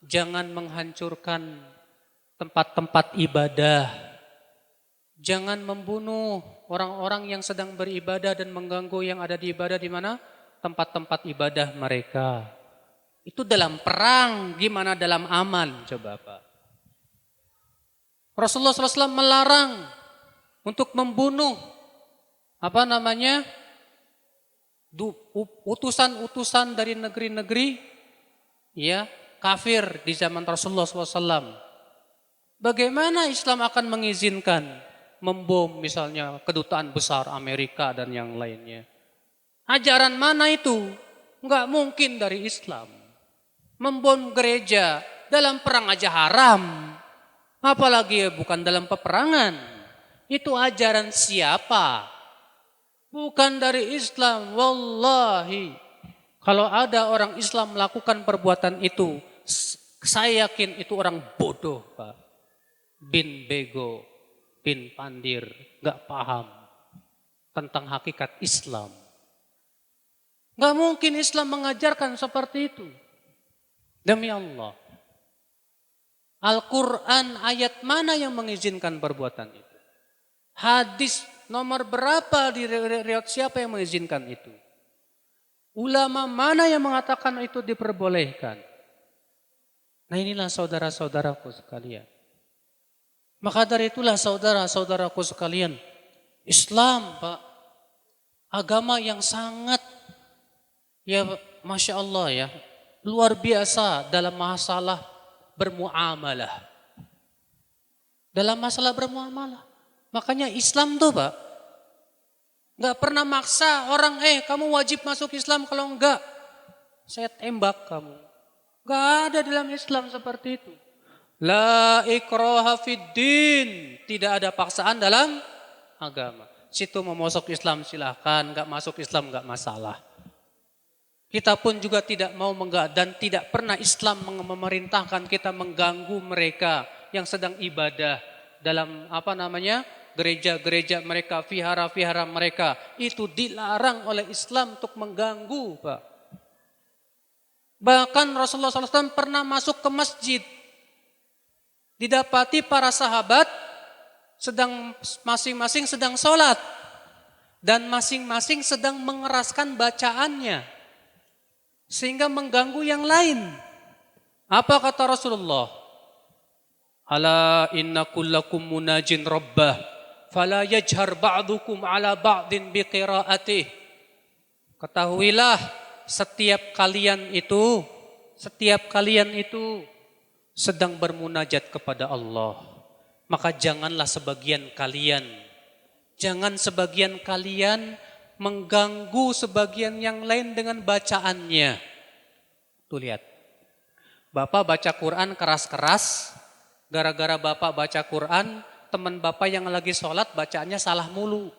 jangan menghancurkan tempat-tempat ibadah. Jangan membunuh orang-orang yang sedang beribadah dan mengganggu yang ada di ibadah di mana? Tempat-tempat ibadah mereka. Itu dalam perang, gimana dalam aman? Coba Pak. Rasulullah SAW melarang untuk membunuh utusan-utusan dari negeri-negeri ya kafir di zaman Rasulullah SAW. Bagaimana Islam akan mengizinkan membom misalnya kedutaan besar Amerika dan yang lainnya? Ajaran mana itu? Enggak mungkin dari Islam. Membom gereja dalam perang aja haram. Apalagi bukan dalam peperangan. Itu ajaran siapa? Bukan dari Islam. Wallahi. Kalau ada orang Islam melakukan perbuatan itu, saya yakin itu orang bodoh Pak. Bin bego. bin pandir, nggak paham tentang hakikat Islam. Nggak mungkin Islam mengajarkan seperti itu. Demi Allah. Al-Quran ayat mana yang mengizinkan perbuatan itu? Hadis nomor berapa di riwayat siapa yang mengizinkan itu? Ulama mana yang mengatakan itu diperbolehkan? Nah inilah saudara-saudaraku sekalian. Maka dari itulah saudara-saudaraku sekalian, Islam Pak, agama yang sangat, ya Masya Allah ya, luar biasa dalam masalah bermuamalah. Dalam masalah bermuamalah. Makanya Islam tuh Pak, gak pernah maksa orang, kamu wajib masuk Islam, kalau enggak, saya tembak kamu. Gak ada dalam Islam seperti itu. La ikraha fiddin. Tidak ada paksaan dalam agama. Situ mau masuk Islam silahkan, gak masuk Islam gak masalah. Kita pun juga tidak mau dan tidak pernah Islam memerintahkan kita mengganggu mereka yang sedang ibadah dalam gereja-gereja mereka, vihara-vihara mereka. Itu dilarang oleh Islam untuk mengganggu Pak. Bahkan Rasulullah SAW pernah masuk ke masjid. Didapati para sahabat masing-masing sedang sholat. Dan masing-masing sedang mengeraskan bacaannya. Sehingga mengganggu yang lain. Apa kata Rasulullah? Ala inna kullakum munajin rabbah. Fala yajhar ba'dukum ala ba'din biqira'atih. Ketahuilah setiap kalian itu sedang bermunajat kepada Allah. Maka jangan sebagian kalian mengganggu sebagian yang lain dengan bacaannya. Tuh lihat. Bapak baca Quran keras-keras, gara-gara Bapak baca Quran, teman Bapak yang lagi sholat bacaannya salah mulu.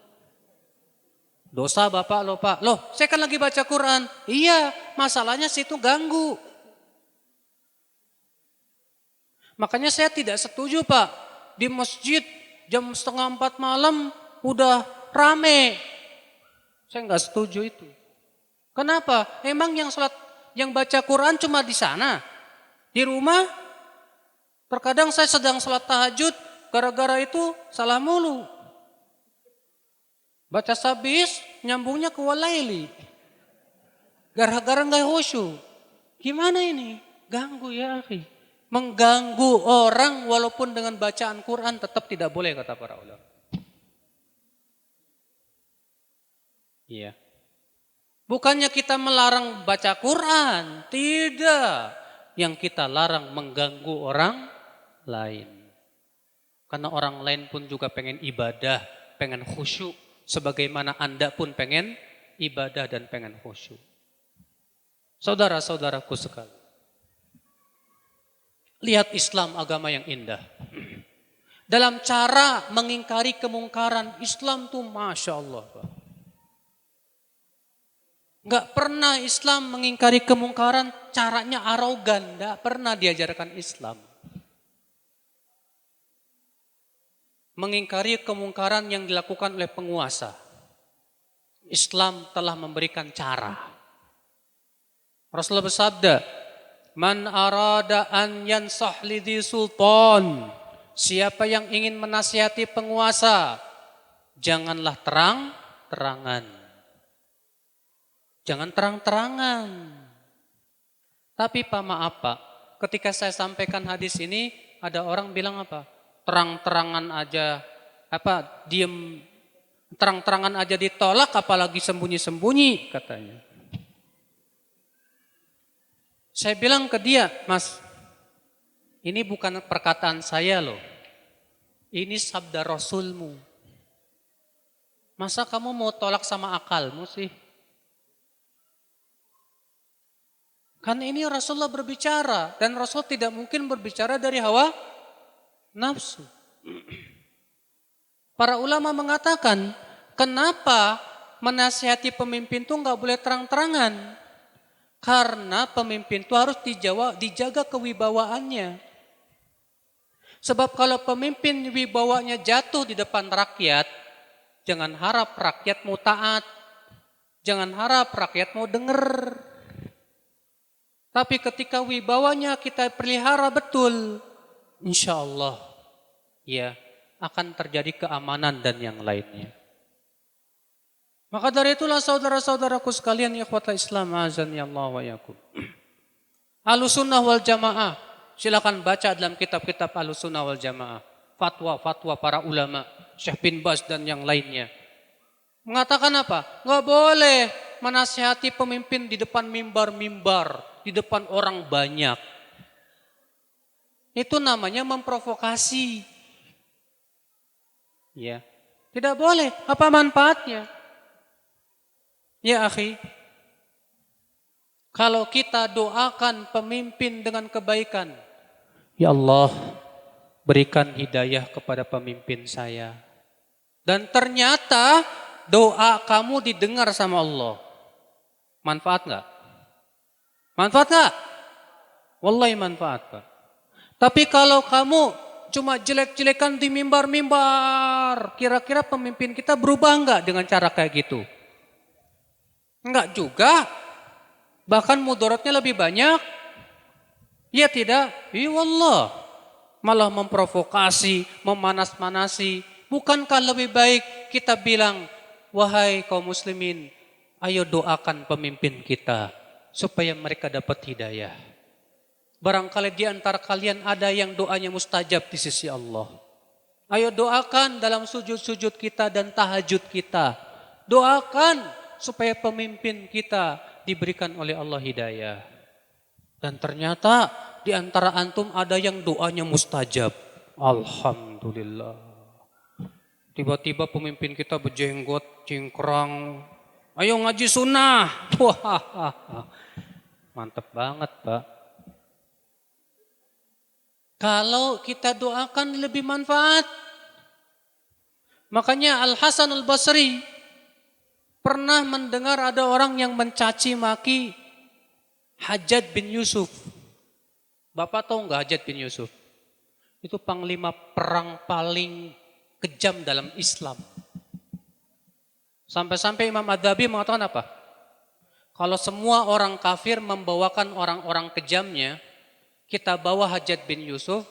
Dosa Bapak loh Pak. Loh saya kan lagi baca Quran. Iya masalahnya situ ganggu. Makanya saya tidak setuju Pak. Di masjid jam 3:30 malam udah rame. Saya nggak setuju itu. Kenapa? Emang yang baca Quran cuma di sana? Di rumah? Terkadang saya sedang sholat tahajud. Gara-gara itu salah mulu. Baca sabis, nyambungnya ke walaili. Gara-gara gak khusyuk. Gimana ini? Ganggu ya akhi. Mengganggu orang walaupun dengan bacaan Quran tetap tidak boleh kata para ulama. Iya. Bukannya kita melarang baca Quran. Tidak. Yang kita larang mengganggu orang lain. Karena orang lain pun juga pengen ibadah, pengen khusyuk. Sebagaimana Anda pun pengen ibadah dan pengen khusyuk. Saudara-saudaraku sekalian. Lihat Islam agama yang indah. Dalam cara mengingkari kemungkaran, Islam tuh Masya Allah. Gak pernah Islam mengingkari kemungkaran caranya arogan. Gak pernah diajarkan Islam. Mengingkari kemungkaran yang dilakukan oleh penguasa. Islam telah memberikan cara. Rasulullah bersabda, "Man arada an yansah lidhi sultan." Siapa yang ingin menasihati penguasa, janganlah terang-terangan. Jangan terang-terangan. Tapi Pak maaf Pak, ketika saya sampaikan hadis ini, ada orang bilang apa? Terang-terangan aja, terang-terangan aja ditolak, apalagi sembunyi-sembunyi katanya. Saya bilang ke dia, Mas, ini bukan perkataan saya loh. Ini sabda Rasulmu. Masa kamu mau tolak sama akalmu sih? Kan ini Rasulullah berbicara, dan Rasul tidak mungkin berbicara dari hawa nafsu. Para ulama mengatakan, kenapa menasihati pemimpin itu nggak boleh terang-terangan? Karena pemimpin itu harus dijaga kewibawaannya. Sebab kalau pemimpin wibawanya jatuh di depan rakyat, jangan harap rakyat mau taat. Jangan harap rakyat mau dengar. Tapi ketika wibawanya kita pelihara betul, insya Allah ya akan terjadi keamanan dan yang lainnya. Maka dari itulah saudara-saudaraku sekalian, ikhwatal Islam, azani Allah wa yakum. Ahlussunnah wal Jamaah, silakan baca dalam kitab-kitab Ahlussunnah wal Jamaah, fatwa-fatwa para ulama, Syekh bin Baz dan yang lainnya. Mengatakan apa? Enggak boleh menasihati pemimpin di depan mimbar-mimbar, di depan orang banyak. Itu namanya memprovokasi. Ya. Tidak boleh. Apa manfaatnya? Ya akhi, kalau kita doakan pemimpin dengan kebaikan, ya Allah, berikan hidayah kepada pemimpin saya. Dan ternyata doa kamu didengar sama Allah. Manfaat enggak? Manfaat enggak? Wallahi manfaat, Pak. Tapi kalau kamu cuma jelek-jelekan di mimbar-mimbar, kira-kira pemimpin kita berubah enggak dengan cara kayak gitu? Enggak juga. Bahkan mudaratnya lebih banyak. Ya tidak? Iya wallah. Malah memprovokasi, memanas-manasi. Bukankah lebih baik kita bilang, wahai kaum muslimin, ayo doakan pemimpin kita supaya mereka dapat hidayah. Barangkali di antara kalian ada yang doanya mustajab di sisi Allah. Ayo doakan dalam sujud-sujud kita dan tahajud kita. Doakan supaya pemimpin kita diberikan oleh Allah hidayah. Dan ternyata di antara antum ada yang doanya mustajab. Alhamdulillah. Tiba-tiba pemimpin kita berjenggot, cingkrang. Ayo ngaji sunnah. Wah, mantap banget, Pak. Kalau kita doakan lebih manfaat. Makanya Al-Hasan Al-Basri pernah mendengar ada orang yang mencaci maki Hajjaj bin Yusuf. Bapak tahu enggak Hajjaj bin Yusuf? Itu panglima perang paling kejam dalam Islam. Sampai-sampai Imam Adzabi mengatakan apa? Kalau semua orang kafir membawakan orang-orang kejamnya, kita bawa Hajjaj bin Yusuf,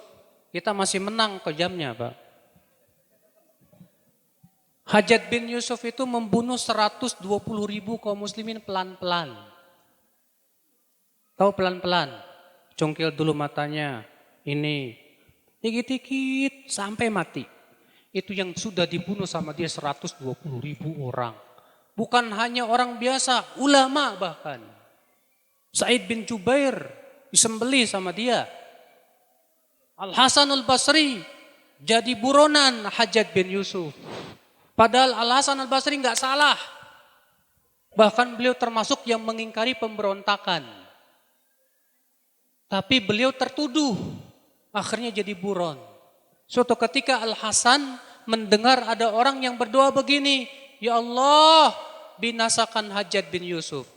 kita masih menang kejamnya, Pak. Hajjaj bin Yusuf itu membunuh 120.000 kaum muslimin pelan-pelan. Tahu pelan-pelan? Congkil dulu matanya, ini. Dikit-dikit sampai mati. Itu yang sudah dibunuh sama dia 120.000 orang. Bukan hanya orang biasa, ulama bahkan. Sa'id bin Jubair disembelih sama dia. Al-Hasan Al-Basri jadi buronan Hajjaj bin Yusuf. Padahal Al-Hasan Al-Basri enggak salah. Bahkan beliau termasuk yang mengingkari pemberontakan. Tapi beliau tertuduh. Akhirnya jadi buron. Suatu ketika Al-Hasan mendengar ada orang yang berdoa begini. Ya Allah, binasakan Hajjaj bin Yusuf.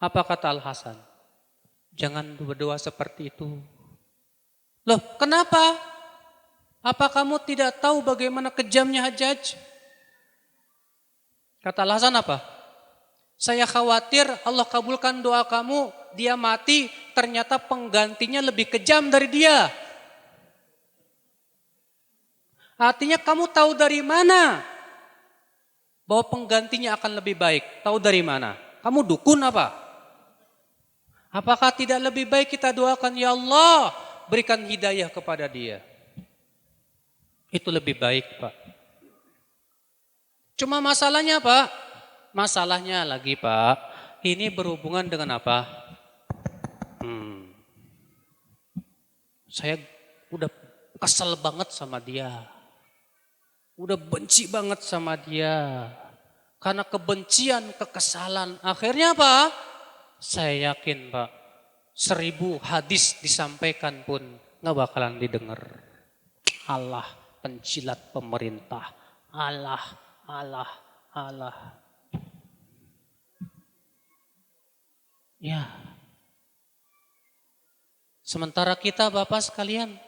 Apa kata Al-Hasan? Jangan berdoa seperti itu. Loh, kenapa? Apa kamu tidak tahu bagaimana kejamnya Hajjaj? Kata Al-Hasan apa? Saya khawatir Allah kabulkan doa kamu, dia mati, ternyata penggantinya lebih kejam dari dia. Artinya kamu tahu dari mana bahwa penggantinya akan lebih baik? Tahu dari mana? Kamu dukun apa? Apakah tidak lebih baik kita doakan, ya Allah, berikan hidayah kepada dia? Itu lebih baik, Pak. Cuma masalahnya, Pak. Masalahnya lagi, Pak. Ini berhubungan dengan apa? Saya udah kesel banget sama dia. Udah benci banget sama dia. Karena kebencian, kekesalan. Akhirnya apa? Saya yakin, Pak, 1000 hadis disampaikan pun gak bakalan didengar. Allah pencilat pemerintah. Allah. Ya. Sementara kita Bapak sekalian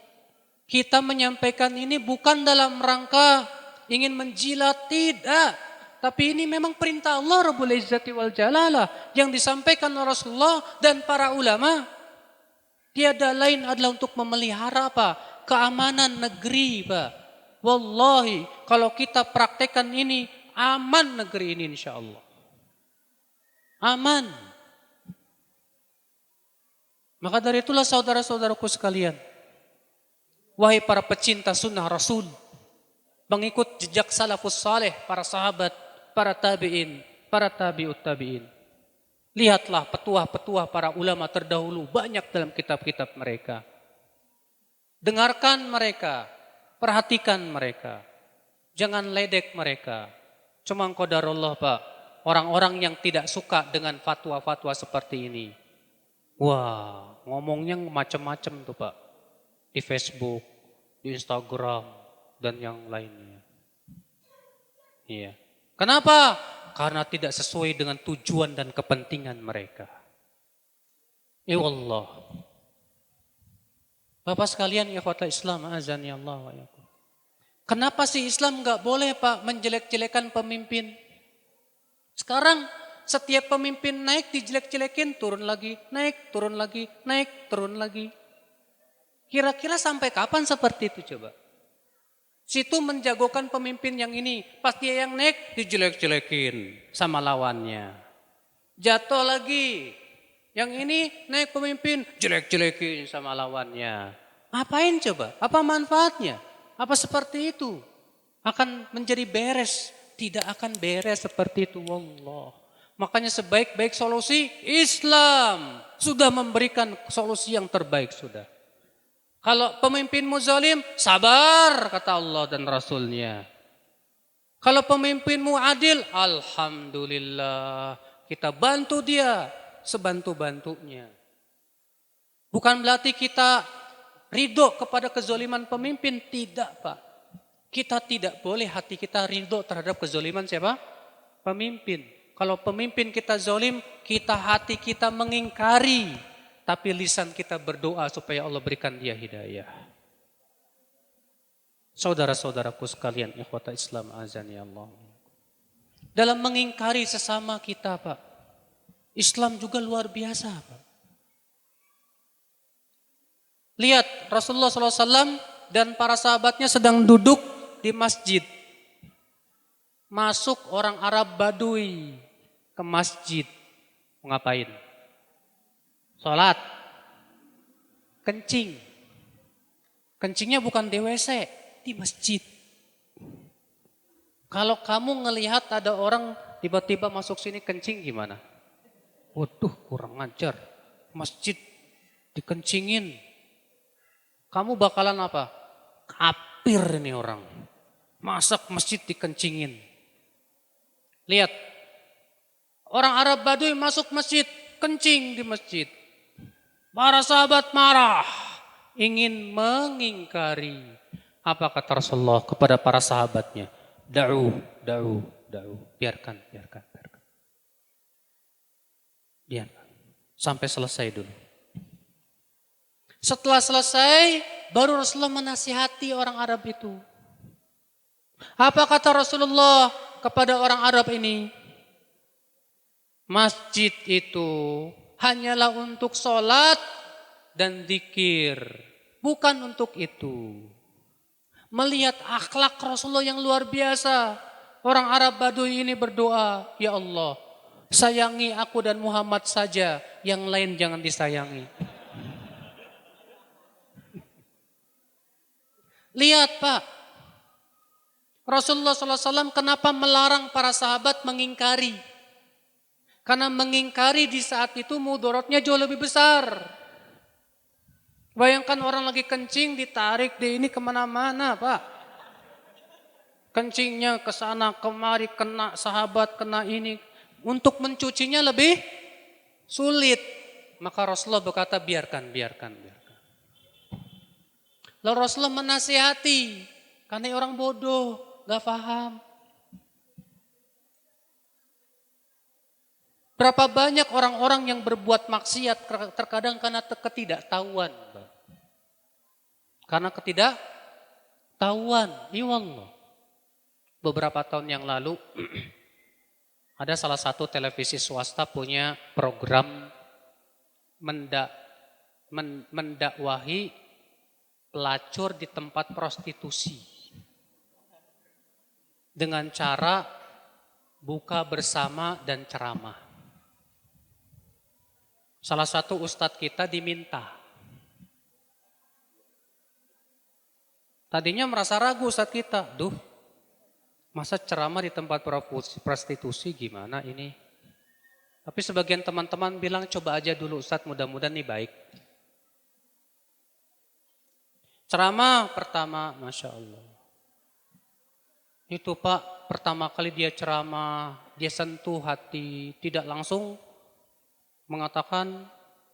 Kita menyampaikan ini bukan dalam rangka ingin menjilat, tidak. Tapi ini memang perintah Allah Rabbul Izzati wal Jalalah yang disampaikan oleh Rasulullah dan para ulama. Tiada lain adalah untuk memelihara apa? Keamanan negeri, Pak. Wallahi, kalau kita praktekkan ini, aman negeri ini insya Allah. Aman. Maka dari itulah saudara-saudaraku sekalian, wahai para pecinta sunnah Rasul, mengikut jejak salafus saleh, para sahabat, para tabi'in, para tabi'ut tabi'in. Lihatlah petuah-petuah para ulama terdahulu, banyak dalam kitab-kitab mereka. Dengarkan mereka, perhatikan mereka. Jangan ledek mereka. Cuma qadarullah, Pak, orang-orang yang tidak suka dengan fatwa-fatwa seperti ini. Wah, ngomongnya macam-macam tuh, Pak. Di Facebook, di Instagram, dan yang lainnya. Iya. Kenapa? Karena tidak sesuai dengan tujuan dan kepentingan mereka. Ya Allah. Bapak sekalian, ikhwatal Islam, azani Allah wa yakum. Kenapa sih Islam enggak boleh, Pak, menjelek-jelekan pemimpin? Sekarang setiap pemimpin naik dijelek-jelekin, turun lagi, naik, turun lagi, naik, turun lagi. Kira-kira sampai kapan seperti itu coba? Situ menjagokan pemimpin yang ini, pas dia yang naik dijelek-jelekin sama lawannya. Jatuh lagi, yang ini naik pemimpin, jelek-jelekin sama lawannya. Ngapain coba? Apa manfaatnya? Apa seperti itu? Akan menjadi beres? Tidak akan beres seperti itu, wallah. Makanya sebaik-baik solusi, Islam sudah memberikan solusi yang terbaik sudah. Kalau pemimpinmu zalim, sabar kata Allah dan Rasulnya. Kalau pemimpinmu adil, alhamdulillah, kita bantu dia sebantu-bantunya. Bukan berarti kita ridho kepada kezaliman pemimpin, tidak, Pak. Kita tidak boleh hati kita ridho terhadap kezaliman siapa? Pemimpin. Kalau pemimpin kita zalim, hati kita mengingkari. Tapi lisan kita berdoa supaya Allah berikan dia hidayah. Saudara-saudaraku sekalian, ikhwata Islam azani Allah. Dalam mengingkari sesama kita, Pak, Islam juga luar biasa, Pak. Lihat Rasulullah SAW dan para sahabatnya sedang duduk di masjid. Masuk orang Arab Badui ke masjid. Mau ngapain? Sholat. Kencing. Kencingnya bukan di WC, di masjid. Kalau kamu ngelihat ada orang tiba-tiba masuk sini kencing gimana? Waduh, kurang ajar. Masjid dikencingin. Kamu bakalan apa? Kafir ini orang. Masak masjid dikencingin. Lihat. Orang Arab Badui masuk masjid, kencing di masjid. Para sahabat marah, ingin mengingkari. Apa kata Rasulullah kepada para sahabatnya? Da'u. Biarkan. Sampai selesai dulu. Setelah selesai, baru Rasulullah menasihati orang Arab itu. Apa kata Rasulullah kepada orang Arab ini? Masjid itu hanyalah untuk sholat dan zikir. Bukan untuk itu. Melihat akhlak Rasulullah yang luar biasa. Orang Arab Badui ini berdoa, ya Allah, sayangi aku dan Muhammad saja, yang lain jangan disayangi. Lihat, Pak, Rasulullah SAW kenapa melarang para sahabat mengingkari? Karena mengingkari di saat itu mudaratnya jauh lebih besar. Bayangkan orang lagi kencing ditarik di ini kemana-mana, Pak. Kencingnya ke sana kemari, kena sahabat, kena ini. Untuk mencucinya lebih sulit. Maka Rasulullah berkata biarkan. Lalu Rasulullah menasihati. Karena orang bodoh, gak paham. Berapa banyak orang-orang yang berbuat maksiat terkadang karena ketidaktahuan. Karena ketidaktahuan. Ya Allah. Beberapa tahun yang lalu ada salah satu televisi swasta punya program mendakwahi pelacur di tempat prostitusi dengan cara buka bersama dan ceramah. Salah satu ustadz kita diminta. Tadinya merasa ragu ustadz kita, masa ceramah di tempat prostitusi gimana ini? Tapi sebagian teman-teman bilang coba aja dulu Ustadz, mudah-mudahan nih baik. Ceramah pertama, Masya Allah. Itu Pak, pertama kali dia ceramah, dia sentuh hati, tidak langsung mengatakan,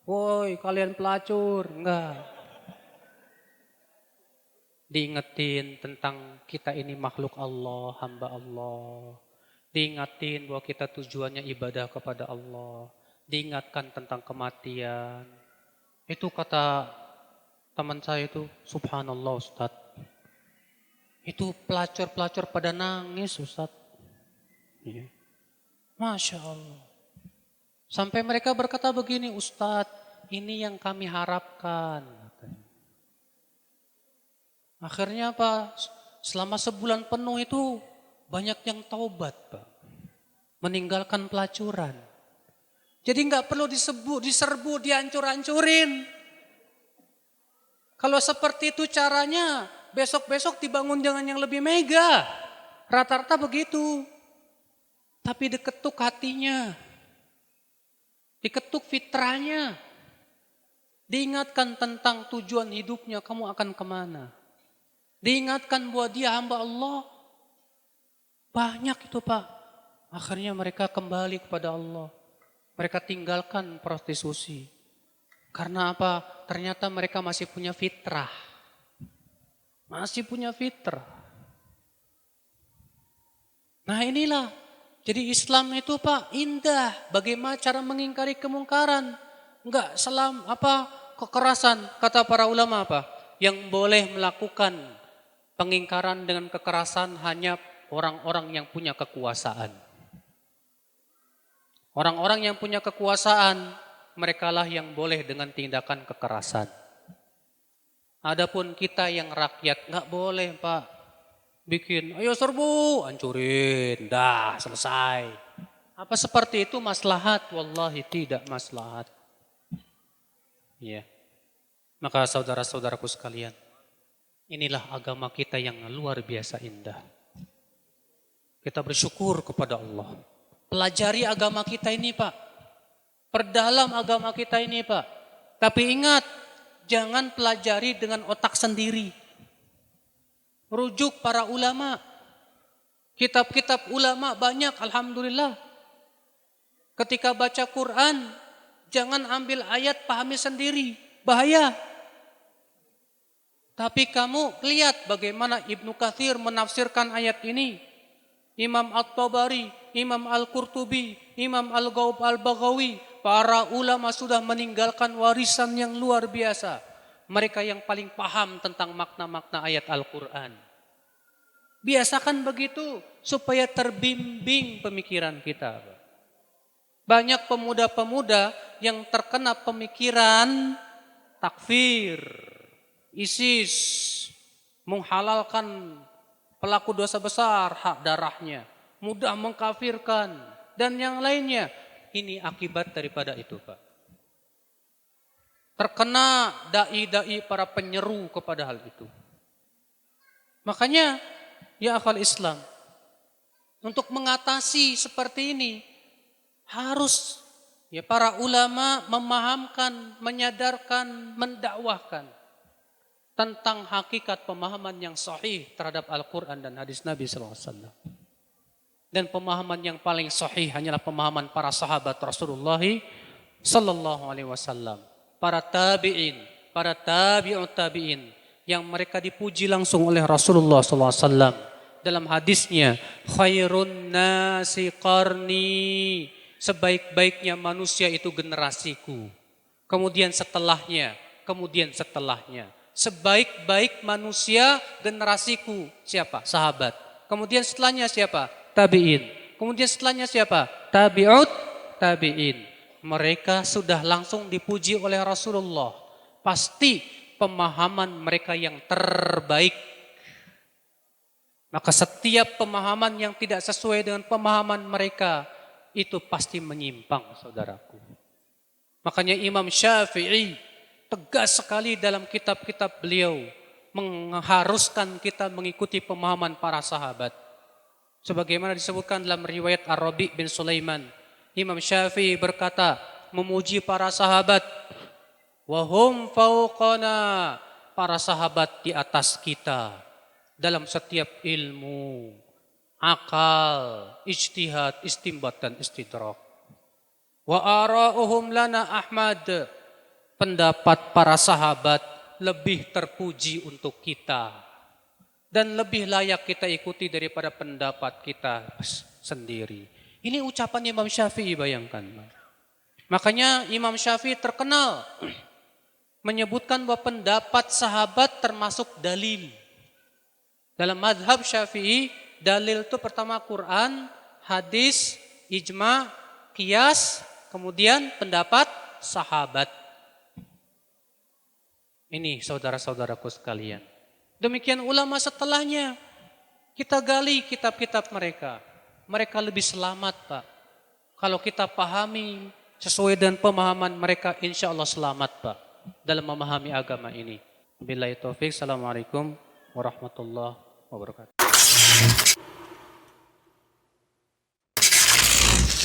woi kalian pelacur, enggak. Diingetin tentang kita ini makhluk Allah, hamba Allah. Diingatin bahwa kita tujuannya ibadah kepada Allah. Diingatkan tentang kematian. Itu kata teman saya itu, subhanallah Ustaz. Itu pelacur-pelacur pada nangis Ustaz. Ya. Masya Allah. Sampai mereka berkata begini, Ustaz, ini yang kami harapkan. Akhirnya apa? Selama sebulan penuh itu banyak yang taubat, Pak. Meninggalkan pelacuran. Jadi nggak perlu diserbu, dihancur-hancurin. Kalau seperti itu caranya, besok-besok dibangun dengan yang lebih mega. Rata-rata begitu. Tapi diketuk hatinya. Diketuk fitrahnya. Diingatkan tentang tujuan hidupnya, kamu akan kemana. Diingatkan bahwa dia hamba Allah. Banyak itu Pak. Akhirnya mereka kembali kepada Allah. Mereka tinggalkan prostitusi. Karena apa? Ternyata mereka masih punya fitrah. Masih punya fitrah. Nah inilah. Jadi Islam itu Pak indah. Bagaimana cara mengingkari kemungkaran. Enggak kekerasan. Kata para ulama apa? Yang boleh melakukan pengingkaran dengan kekerasan hanya orang-orang yang punya kekuasaan. Orang-orang yang punya kekuasaan, merekalah yang boleh dengan tindakan kekerasan. Adapun kita yang rakyat, nggak boleh Pak. Bikin, ayo serbu, hancurin, dah selesai. Apa seperti itu maslahat? Wallahi tidak maslahat. Ya. Maka saudara-saudaraku sekalian, inilah agama kita yang luar biasa indah. Kita bersyukur kepada Allah. Pelajari agama kita ini Pak. Perdalam agama kita ini Pak. Tapi ingat, jangan pelajari dengan otak sendiri. Rujuk para ulama. Kitab-kitab ulama banyak, alhamdulillah. Ketika baca Quran, jangan ambil ayat pahami sendiri. Bahaya. Tapi kamu lihat bagaimana Ibnu Katsir menafsirkan ayat ini. Imam At-Tabari, Imam Al-Qurtubi, Imam Al-Ghaub Al-Baghawi. Para ulama sudah meninggalkan warisan yang luar biasa. Mereka yang paling paham tentang makna-makna ayat Al-Quran. Biasakan begitu supaya terbimbing pemikiran kita. Banyak pemuda-pemuda yang terkena pemikiran takfir, ISIS, menghalalkan pelaku dosa besar hak darahnya, mudah mengkafirkan dan yang lainnya. Ini akibat daripada itu Pak. Terkena dai-dai para penyeru kepada hal itu. Makanya ya akhwal Islam, untuk mengatasi seperti ini harus ya para ulama memahamkan, menyadarkan, mendakwahkan tentang hakikat pemahaman yang sahih terhadap Al-Quran dan hadis Nabi SAW. Dan pemahaman yang paling sahih hanyalah pemahaman para sahabat Rasulullah SAW. Para tabi'in, para tabi'ut tabi'in. Yang mereka dipuji langsung oleh Rasulullah SAW. Dalam hadisnya, khairun nasi qarni. Sebaik-baiknya manusia itu generasiku. Kemudian setelahnya. Sebaik-baik manusia generasiku siapa? Sahabat. Kemudian setelahnya siapa? Tabi'in. Kemudian setelahnya siapa? Tabi'ut tabi'in. Mereka sudah langsung dipuji oleh Rasulullah. Pasti pemahaman mereka yang terbaik. Maka setiap pemahaman yang tidak sesuai dengan pemahaman mereka, itu pasti menyimpang, saudaraku. Makanya Imam Syafi'i tegas sekali dalam kitab-kitab beliau mengharuskan kita mengikuti pemahaman para sahabat. Sebagaimana disebutkan dalam riwayat Ar-Rabi' bin Sulaiman, Imam Syafi'i berkata, memuji para sahabat, wahum fauqana, para sahabat di atas kita dalam setiap ilmu, akal, ijtihad, istinbat dan istidrak. Wa ara'uhum lana Ahmad, pendapat para sahabat lebih terpuji untuk kita dan lebih layak kita ikuti daripada pendapat kita sendiri. Ini ucapan Imam Syafi'i, bayangkan. Makanya Imam Syafi'i terkenal menyebutkan bahwa pendapat sahabat termasuk dalil. Dalam mazhab Syafi'i, dalil itu pertama Quran, hadis, ijma, qiyas, kemudian pendapat sahabat. Ini saudara-saudaraku sekalian. Demikian ulama setelahnya. Kita gali kitab-kitab mereka. Mereka lebih selamat, Pak. Kalau kita pahami sesuai dengan pemahaman mereka, insya Allah selamat, Pak, dalam memahami agama ini. Billahi taufik. Assalamualaikum warahmatullahi wabarakatuh.